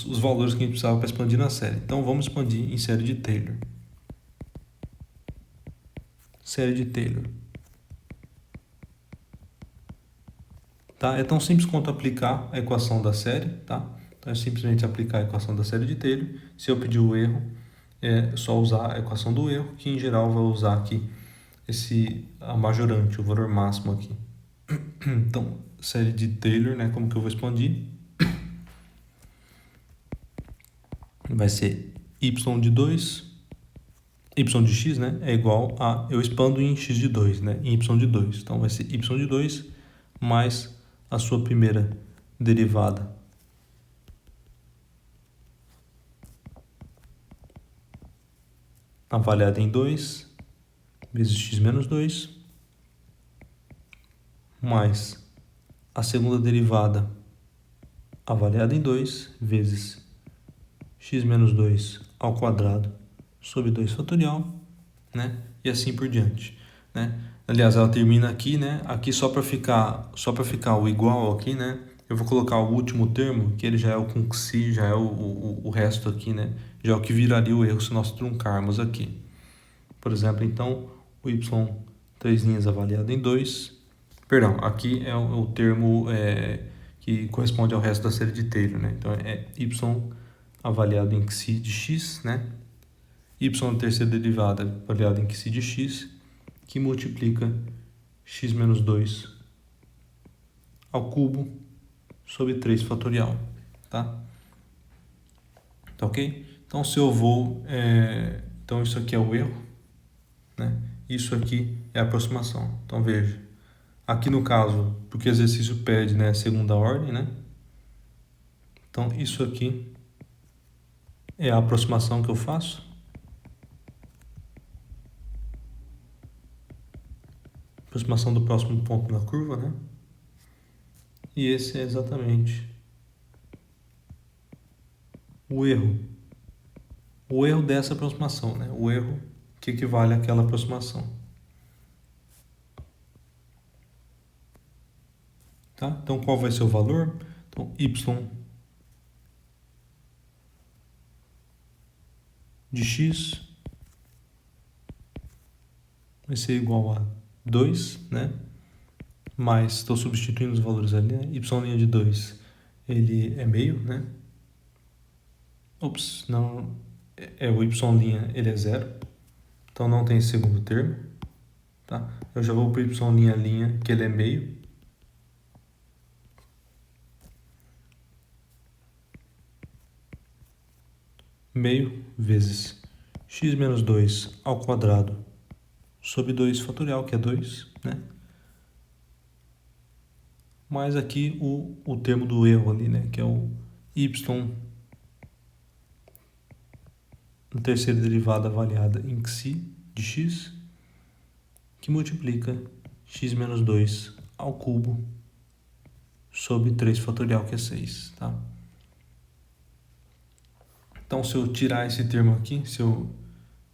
Speaker 1: os valores que a gente precisava para expandir na série. Então, vamos expandir em série de Taylor. Série de Taylor. Tá? É tão simples quanto aplicar a equação da série, tá? Então, é simplesmente aplicar a equação da série de Taylor. Se eu pedir o erro, é só usar a equação do erro, que em geral vai usar aqui a majorante, o valor máximo aqui. Então, série de Taylor, né? Como que eu vou expandir? Vai ser y de 2, y de x, né? É igual a, eu expando em x de 2, né? Em y de 2. Então, vai ser y de 2 mais a sua primeira derivada avaliada em 2 vezes x menos 2, mais a segunda derivada avaliada em 2 vezes x menos 2 ao quadrado sobre 2 fatorial, né? E assim por diante, né? Aliás, ela termina aqui, né? Aqui só para ficar o igual aqui, né? Eu vou colocar o último termo, que ele já é o com si, já é o resto aqui, né? Já é o que viraria o erro se nós truncarmos aqui. Por exemplo, então, o y 3 linhas avaliado em 2. Perdão, aqui é o termo que corresponde ao resto da série de Taylor, né? Então, é y avaliado em xi de x, né? Y terceira derivada avaliado em xi de x, que multiplica x menos 2 ao cubo sobre 3 fatorial, tá? Tá ok? Então, se eu vou... então, isso aqui é o erro, né? Isso aqui é a aproximação. Então, veja. Aqui no caso, porque o exercício pede, né, segunda ordem, né? Então, isso aqui é a aproximação que eu faço. Aproximação do próximo ponto na curva, né? E esse é exatamente o erro. O erro dessa aproximação, né? O erro que equivale àquela aproximação. Tá? Então, qual vai ser o valor? Então, y de x vai ser igual a 2, né? Mais, estou substituindo os valores ali, né? Y' de 2, ele é meio, né? Ops, não, o y', ele é 0. Então, não tem segundo termo, tá? Eu já vou para o y', que ele é meio. Meio vezes x menos 2 ao quadrado sobre 2 fatorial, que é 2, né? Mais aqui o termo do erro ali, né? Que é o y na terceira derivada avaliada em xi de x, que multiplica x menos 2 ao cubo sobre 3 fatorial, que é 6, tá? Então, se eu tirar esse termo aqui, se eu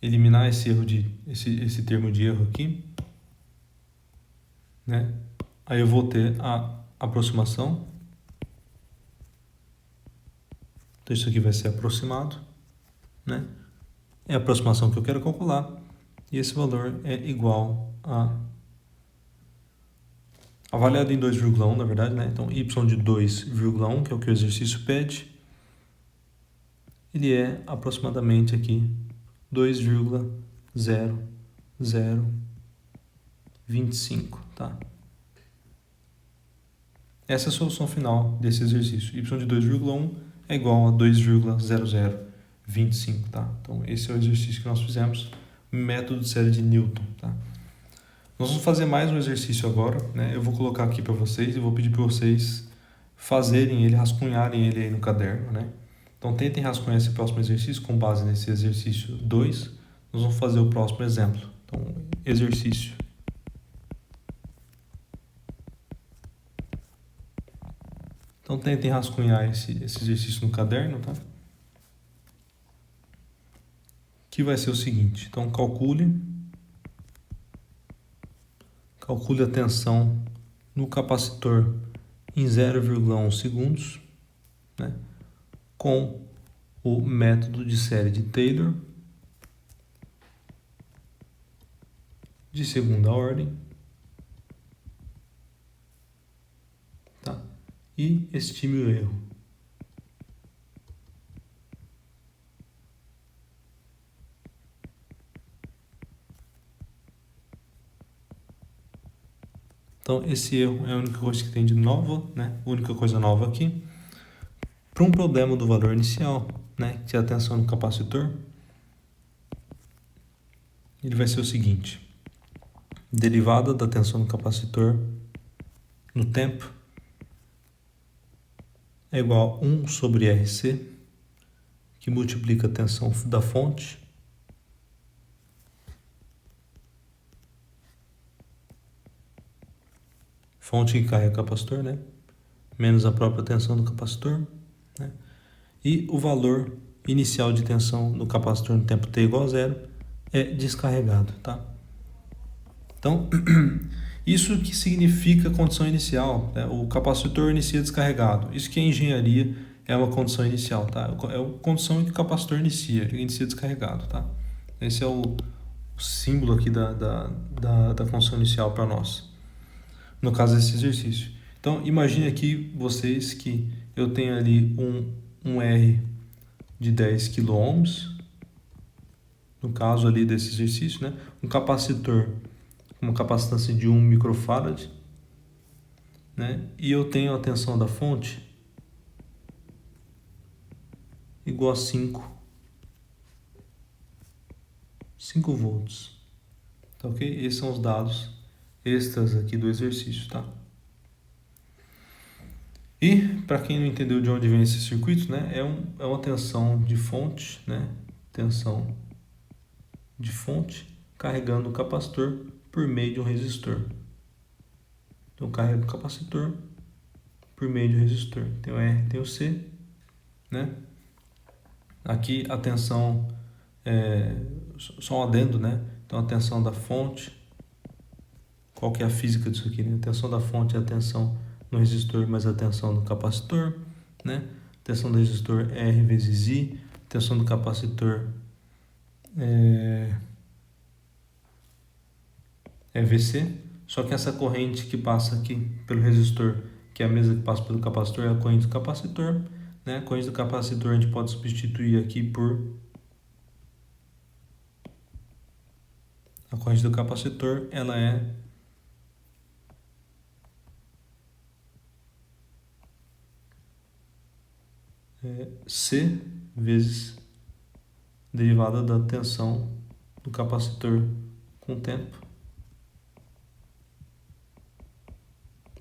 Speaker 1: eliminar esse termo de erro aqui, né? Aí eu vou ter a aproximação. Então, isso aqui vai ser aproximado, né? É a aproximação que eu quero calcular. E esse valor é igual a avaliado em 2,1, na verdade, né? Então, y de 2,1, que é o que o exercício pede, ele é aproximadamente aqui 2,0025, tá? Essa é a solução final desse exercício. Y de 2,1 é igual a 2,0025, tá? Então, esse é o exercício que nós fizemos, método de série de Newton, tá? Nós vamos fazer mais um exercício agora, né? Eu vou colocar aqui para vocês e vou pedir para vocês fazerem ele, rascunharem ele aí no caderno, né? Então, tentem rascunhar esse próximo exercício com base nesse exercício 2. Nós vamos fazer o próximo exemplo. Então, exercício. Então, tentem rascunhar esse exercício no caderno, tá? Que vai ser o seguinte. Então, calcule a tensão no capacitor em 0,1 segundos, né? Com o método de série de Taylor de segunda ordem, tá? E estime o erro. Então, esse erro é a única coisa que tem de nova, né? A única coisa nova aqui. Para um problema do valor inicial, né? Que é a tensão no capacitor, ele vai ser o seguinte. Derivada da tensão no capacitor no tempo é igual a 1 sobre RC, que multiplica a tensão da fonte que carrega o capacitor, né? Menos a própria tensão do capacitor, né? E o valor inicial de tensão no capacitor no tempo t igual a 0 é descarregado, tá? Então, isso que significa condição inicial, né? O capacitor inicia descarregado. Isso que é engenharia, é uma condição inicial, tá? É a condição em que o capacitor inicia descarregado, tá? Esse é o símbolo aqui da condição inicial para nós, no caso desse exercício. Então, imagine aqui vocês que eu tenho ali um R de 10 kΩ, no caso ali desse exercício, né? Um capacitor com uma capacitância de 1 microfarad, né? E eu tenho a tensão da fonte igual a 5 volts. Tá ok? Esses são os dados extras aqui do exercício, tá? E, para quem não entendeu de onde vem esse circuito, né? É uma tensão de fonte, né? Tensão de fonte carregando o capacitor por meio de um resistor. Então, carrega o capacitor por meio de um resistor. Tem o R, tem o C, né? Aqui a tensão, só um adendo, né? Então, a tensão da fonte, qual que é a física disso aqui, né? A tensão da fonte é a tensão no resistor mais a tensão do capacitor, né? A tensão do resistor é R vezes I, a tensão do capacitor é VC, só que essa corrente que passa aqui pelo resistor, que é a mesma que passa pelo capacitor, é a corrente do capacitor, né? A corrente do capacitor a gente pode substituir aqui por a corrente do capacitor, ela é C vezes derivada da tensão do capacitor com o tempo.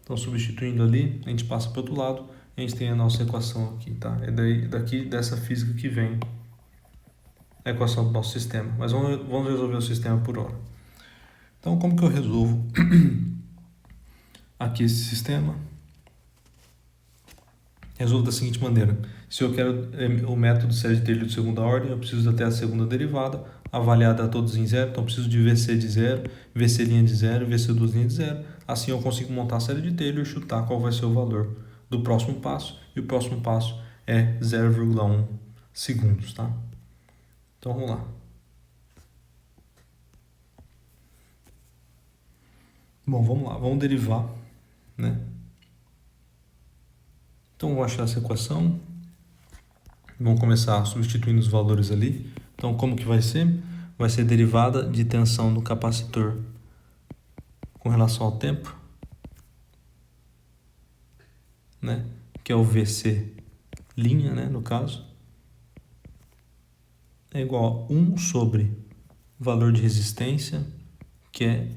Speaker 1: Então, substituindo ali, a gente passa para o outro lado, a gente tem a nossa equação aqui, tá? É dessa física que vem a equação do nosso sistema. Mas vamos resolver o sistema por hora. Então, como que eu resolvo aqui esse sistema? Resolvo da seguinte maneira: se eu quero o método série de Taylor de segunda ordem, eu preciso até a segunda derivada, avaliada a todos em zero, então eu preciso de VC de zero, VC' de zero, VC duas linhas de zero. Assim eu consigo montar a série de Taylor e chutar qual vai ser o valor do próximo passo, e o próximo passo é 0,1 segundos, tá? Então vamos lá. Bom, vamos lá, vamos derivar, né? Então vou achar essa equação. Vamos começar substituindo os valores ali. Então como que vai ser? Vai ser derivada de tensão do capacitor com relação ao tempo, né? Que é o VC linha, né? No caso, é igual a 1 sobre o valor de resistência, que é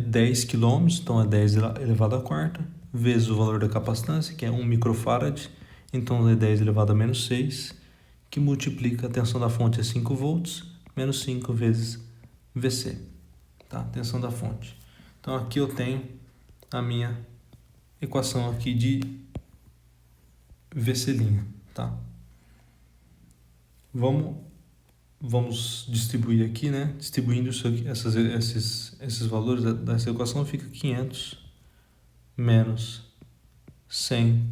Speaker 1: 10 km, então é 10 elevado à quarta, vezes o valor da capacitância, que é 1 microfarad, então é 10 elevado a menos 6, que multiplica a tensão da fonte é 5 volts, menos 5 vezes VC, tá? Tensão da fonte. Então aqui eu tenho a minha equação aqui de VC', tá? Vamos distribuir aqui, né? Distribuindo isso aqui, esses valores dessa equação, fica 500 menos 100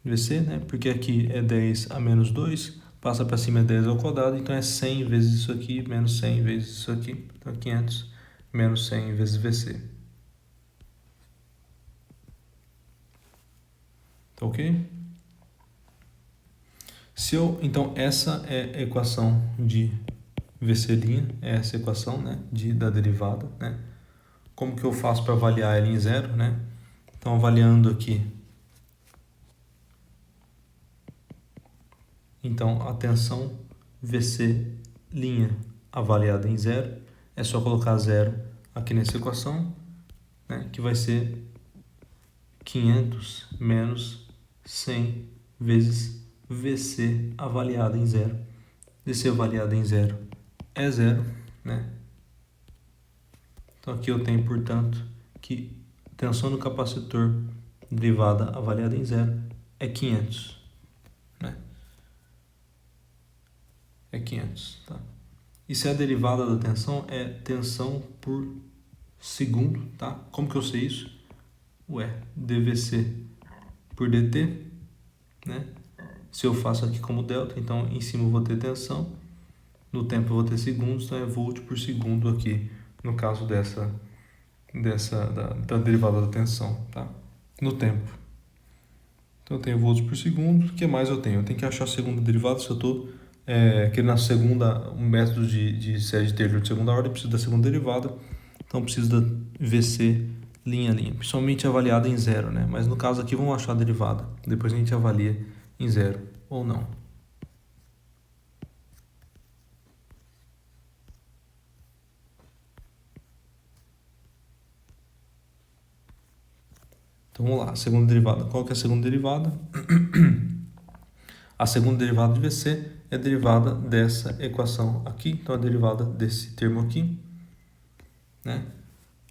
Speaker 1: VC, né? Porque aqui é 10 a menos 2, passa para cima é 10 ao quadrado, então é 100 vezes isso aqui, menos 100 vezes isso aqui. Então é 500 menos 100 vezes VC. Tá ok? Então, essa é a equação de VC', é essa equação, né, da derivada, né? Como que eu faço para avaliar ela em zero, né? Então, avaliando aqui. Então, a tensão VC' avaliada em zero, é só colocar zero aqui nessa equação, né, que vai ser 500 menos 100 vezes VC avaliada em zero. VC avaliada em zero é zero, né? Então aqui eu tenho, portanto, que tensão do capacitor derivada avaliada em zero é 500, né? É 500, tá? E se a derivada da tensão é tensão por segundo, tá? Como que eu sei isso? Ué, dVc por dt, né? Se eu faço aqui como delta, então em cima eu vou ter tensão, no tempo eu vou ter segundos, então é volt por segundo aqui, no caso da derivada da tensão, tá? No tempo. Então eu tenho volts por segundo, o que mais eu tenho? Eu tenho que achar a segunda derivada, se eu estou querendo na segunda, um método de série de Taylor de segunda ordem, eu preciso da segunda derivada, então eu preciso da VC linha, principalmente avaliada em zero, né? Mas no caso aqui vamos achar a derivada, depois a gente avalia em zero ou não. Então vamos lá, a segunda derivada. Qual que é a segunda derivada? A segunda derivada de VC é a derivada dessa equação aqui, então a derivada desse termo aqui, né?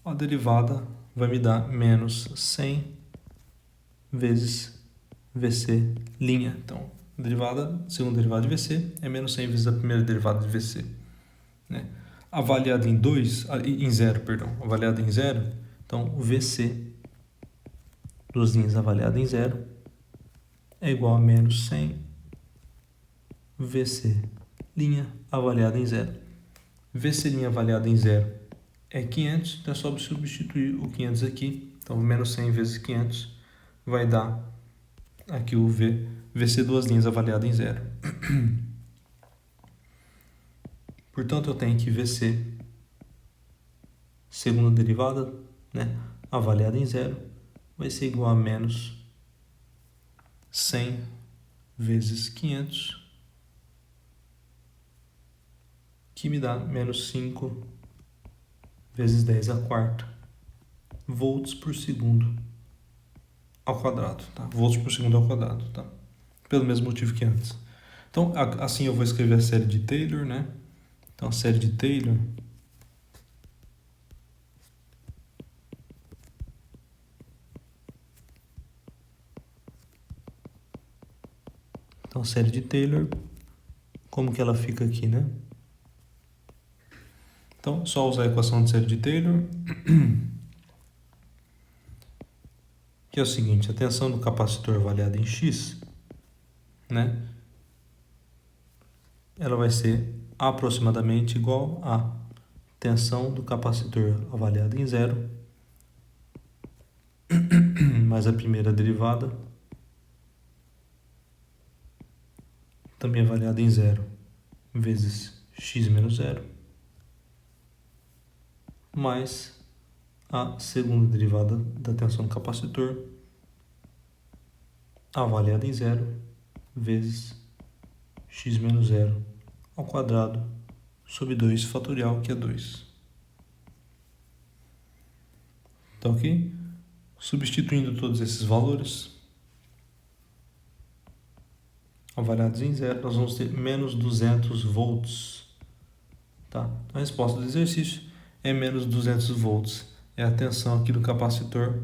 Speaker 1: A derivada vai me dar menos 100 vezes VC linha. Então, a derivada, segunda derivada de VC é menos 100 vezes a primeira derivada de VC, né? Avaliada em zero, avaliada em zero, então o VC, duas linhas avaliada em zero, é igual a menos 100 VC linha avaliada em zero. VC linha avaliada em zero é 500, então é só substituir o 500 aqui, então menos 100 vezes 500 vai dar aqui o VC duas linhas avaliada em zero. Portanto, eu tenho que VC, segunda derivada, né, avaliada em zero, vai ser igual a menos 100 vezes 500, que me dá menos 5 vezes 10 a quarta volts por segundo ao quadrado, tá? Volts por segundo ao quadrado, tá? Pelo mesmo motivo que antes. Então, assim eu vou escrever a série de Taylor, né? Então, a série de Taylor Então, série de Taylor, como que ela fica aqui, né? Então, só usar a equação de série de Taylor, que é o seguinte, a tensão do capacitor avaliada em X, né? Ela vai ser aproximadamente igual a tensão do capacitor avaliada em zero, mais a primeira derivada, também avaliada em zero, vezes x menos zero, mais a segunda derivada da tensão do capacitor, avaliada em zero, vezes x menos zero ao quadrado sobre 2 fatorial, que é 2. Tá ok? Substituindo todos esses valores avaliados em zero, nós vamos ter menos 200 volts. Tá? A resposta do exercício é menos 200 volts. É a tensão aqui do capacitor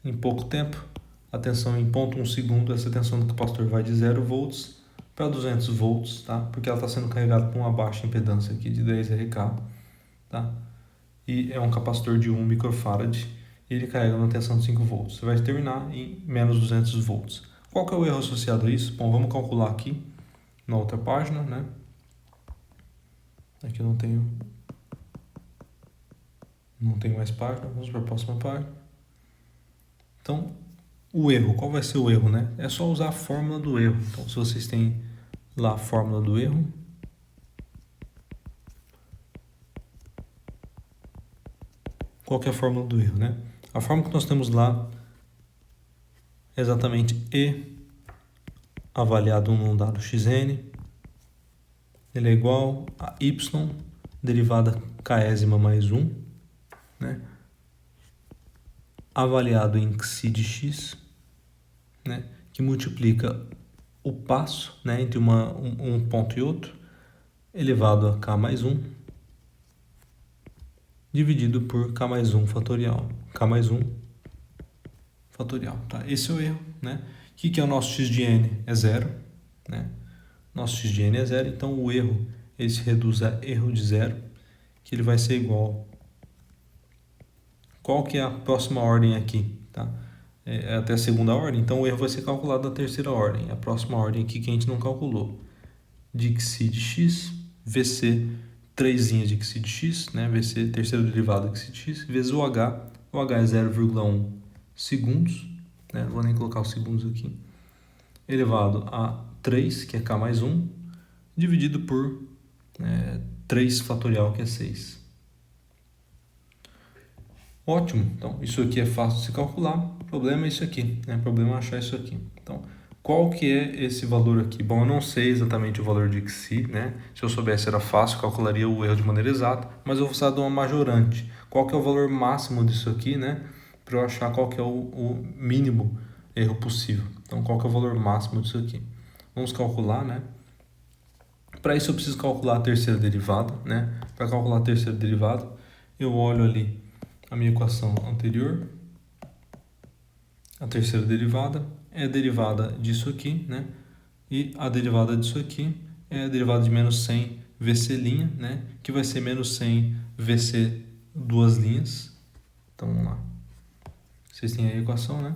Speaker 1: em pouco tempo. A tensão em 0,1 segundo, essa tensão do capacitor vai de 0 volts para 200 volts, tá? Porque ela está sendo carregada com uma baixa impedância aqui de 10 RK, tá? E é um capacitor de 1 microfarad e ele carrega uma tensão de 5 volts. Você vai terminar em menos 200 volts. Qual que é o erro associado a isso? Bom, vamos calcular aqui na outra página, né? Aqui eu não tenho mais página, vamos para a próxima página. Então, o erro, qual vai ser o erro, né? É só usar a fórmula do erro. Então, se vocês têm lá a fórmula do erro, qual que é a fórmula do erro, né? A fórmula que nós temos lá é exatamente E avaliado num dado xn, ele é igual a y derivada késima mais 1, né? Avaliado em xi de x, né? Que multiplica o passo, né, entre um ponto e outro, elevado a k mais 1, dividido por k mais 1 fatorial. K mais 1 fatorial, tá? Esse é o erro, né? O que é o nosso x de n? É zero, né? Nosso x de n é zero, então o erro ele se reduz a erro de zero, que ele vai ser igual. Qual que é a próxima ordem aqui, tá? É até a segunda ordem, então o erro vai ser calculado na terceira ordem. A próxima ordem aqui que a gente não calculou. De xi de x, VC 3 de xi de x, né? VC terceira derivada de xi de x, vezes o h é 0,1 segundos, né? Não vou nem colocar os segundos aqui, elevado a 3, que é k mais 1, dividido por 3 fatorial, que é 6. Ótimo, então isso aqui é fácil de se calcular, o problema é isso aqui, né? O problema é achar isso aqui. Então, qual que é esse valor aqui? Bom, eu não sei exatamente o valor de xi, né? Se eu soubesse era fácil, calcularia o erro de maneira exata, mas eu vou precisar de uma majorante. Qual que é o valor máximo disso aqui, né? Para eu achar qual que é o mínimo erro possível. Então, qual que é o valor máximo disso aqui? Vamos calcular, né? Para isso eu preciso calcular a terceira derivada, né? Para calcular a terceira derivada, eu olho ali a minha equação anterior, a terceira derivada é a derivada disso aqui, né? E a derivada disso aqui é a derivada de menos 100 VC', né? Que vai ser menos 100 VC duas linhas. Então, vamos lá. Vocês têm aí a equação, né?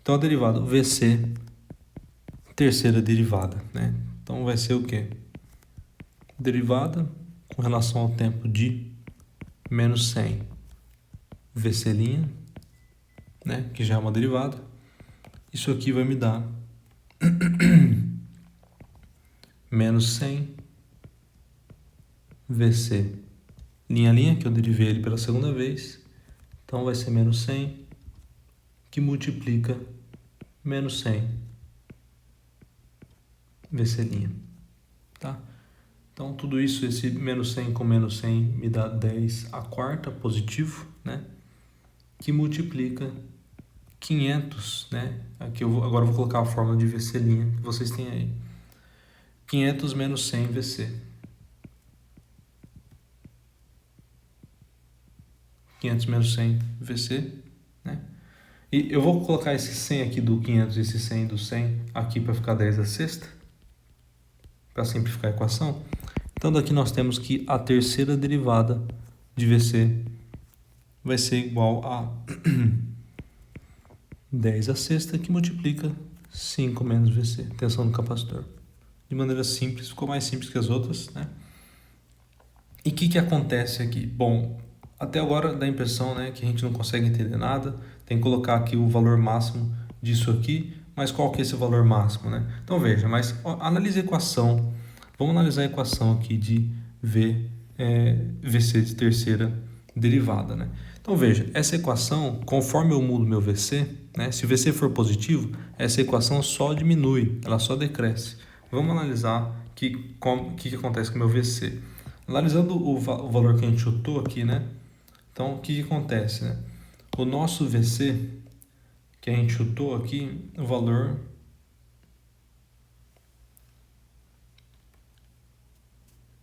Speaker 1: Então, a derivada VC, terceira derivada, né? Então, vai ser o quê? Derivada com relação ao tempo de menos 100 VC', né, que já é uma derivada. Isso aqui vai me dar menos 100 VC linha, que eu derivei ele pela segunda vez. Então vai ser menos 100, que multiplica menos 100 VC', tá? Então, tudo isso, esse menos 100 com menos 100 me dá 10 a quarta positivo, né? Que multiplica 500, né? Aqui agora eu vou colocar a fórmula de VC' que vocês têm aí. 500 menos 100 VC. 500 menos 100 VC, né? E eu vou colocar esse 100 aqui do 500 e esse 100 do 100 aqui para ficar 10 a sexta, para simplificar a equação. Então daqui nós temos que a terceira derivada de VC vai ser igual a 10 a sexta, que multiplica 5 menos VC, tensão do capacitor. De maneira simples, ficou mais simples que as outras, né? E o que acontece aqui? Bom, até agora dá a impressão, né, que a gente não consegue entender nada, tem que colocar aqui o valor máximo disso aqui, mas qual que é esse valor máximo, né? Então veja, mas analise a equação, vamos analisar a equação aqui de VC de terceira derivada, né? Então veja, essa equação, conforme eu mudo meu VC, né, se o VC for positivo, essa equação só diminui, ela só decresce. Vamos analisar o que acontece com o meu VC. Analisando o valor que a gente chutou aqui, né? Então, o que acontece, né? O nosso VC, que a gente chutou aqui, o valor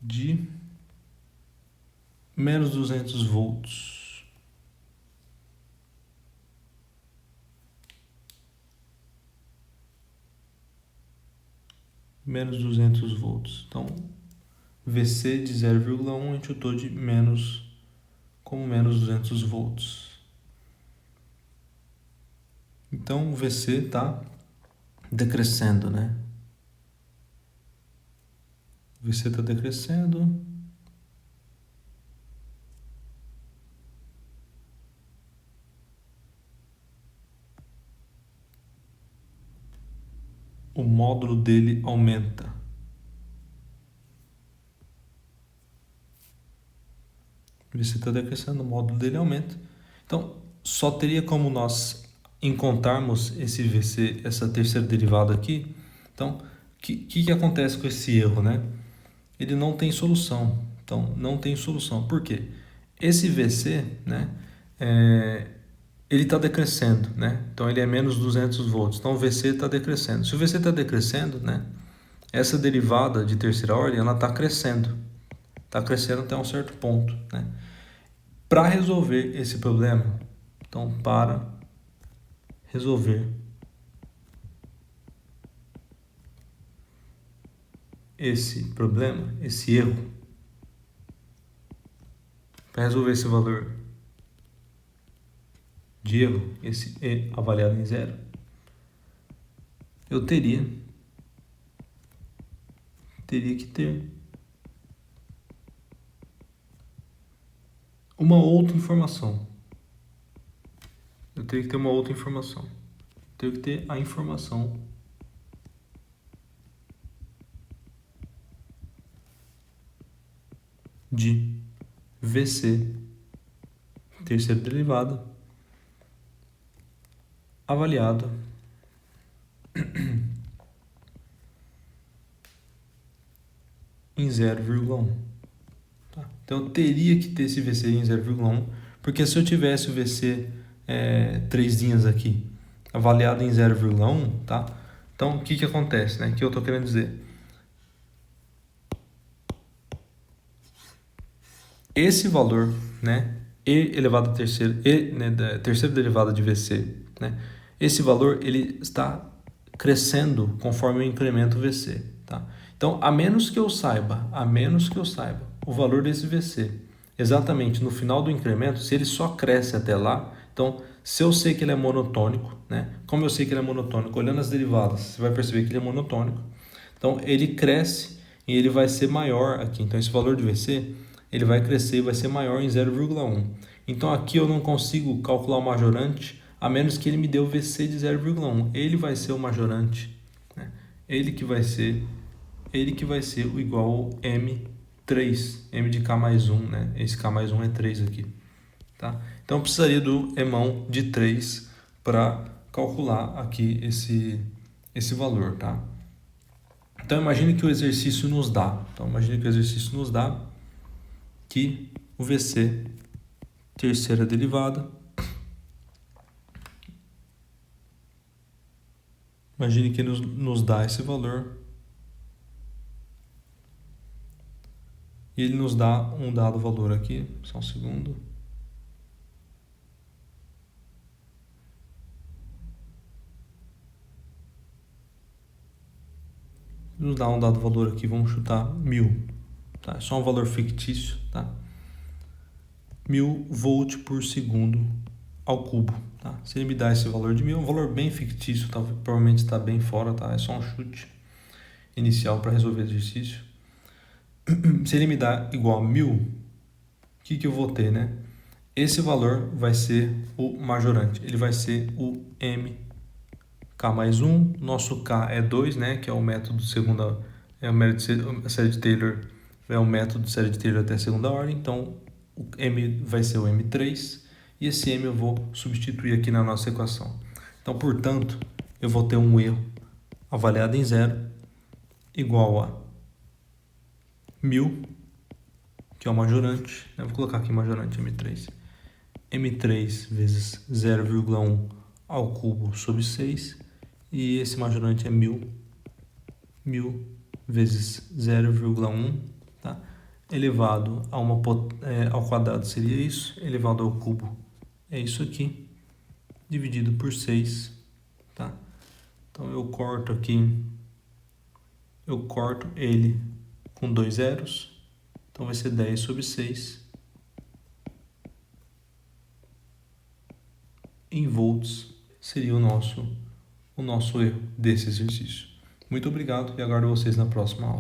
Speaker 1: de menos 200 volts. Menos 200 volts. Então, VC de 0,1 a gente chutou de menos 200 volts. Então o VC está decrescendo, né? O VC está decrescendo. O módulo dele aumenta. O VC está decrescendo, o módulo dele aumenta. Então, só teria como nós encontrarmos esse VC, essa terceira derivada aqui. Então, o que acontece com esse erro, né? Ele não tem solução. Então, não tem solução. Por quê? Esse VC, né, ele está decrescendo, né? Então, ele é menos 200 volts. Então, o VC está decrescendo. Se o VC está decrescendo, né, essa derivada de terceira ordem, ela está crescendo. Está crescendo até um certo ponto, né? Para resolver esse problema, então, para resolver esse problema, esse erro, para resolver esse valor de erro, esse E avaliado em zero, eu teria que ter uma outra informação. Eu teria que ter uma outra informação. Eu teria que ter a informação de VC, terceira derivada, avaliado em 0,1. Tá? Então eu teria que ter esse VC em 0,1, porque se eu tivesse o VC 3 linhas aqui, avaliado em 0,1, tá? Então o que acontece, né? O que eu estou querendo dizer? Esse valor, né, E elevado a terceira, né, da terceira derivada de VC, né, esse valor ele está crescendo conforme eu incremento o VC, tá? Então, a menos que eu saiba o valor desse VC exatamente no final do incremento, se ele só cresce até lá, então, se eu sei que ele é monotônico, né, como eu sei que ele é monotônico, olhando as derivadas, você vai perceber que ele é monotônico. Então, ele cresce e ele vai ser maior aqui. Então, esse valor de VC ele vai crescer e vai ser maior em 0,1. Então aqui eu não consigo calcular o majorante a menos que ele me dê o VC de 0,1. Ele vai ser o majorante, né? Ele que vai ser o igual ao M3, M de K mais 1, né? Esse K mais 1 é 3 aqui, tá? Então eu precisaria do Emão de 3 para calcular aqui esse valor, tá? Então imagine que o exercício nos dá. Que o VC, terceira derivada, imagine que nos dá esse valor e ele nos dá um dado valor aqui, só um segundo. nos dá um dado valor aqui, vamos chutar 1000, tá? É só um valor fictício, tá? 1000 volt por segundo ao cubo, tá? Se ele me dá esse valor de 1000, é um valor bem fictício, tá? Provavelmente está bem fora, tá? É só um chute inicial para resolver o exercício. Se ele me dá igual a 1000, o que eu vou ter, né? Esse valor vai ser o majorante, ele vai ser o m k mais 1, nosso k é 2, né? Que é o método segunda, é o método de série de Taylor, é o método de série de Taylor até segunda ordem, então o m vai ser o m3, e esse m eu vou substituir aqui na nossa equação. Então, portanto, eu vou ter um erro avaliado em 0 igual a 1000, que é o majorante, eu vou colocar aqui majorante m3, m3 vezes 0,1 ao cubo sobre 6, e esse majorante é 1000 vezes 0,1, tá? Elevado a ao quadrado seria isso, elevado ao cubo é isso aqui, dividido por 6, tá? Então eu corto aqui, eu corto ele com 2 zeros, então vai ser 10 sobre 6 em volts, seria o nosso erro desse exercício. Muito obrigado e aguardo vocês na próxima aula.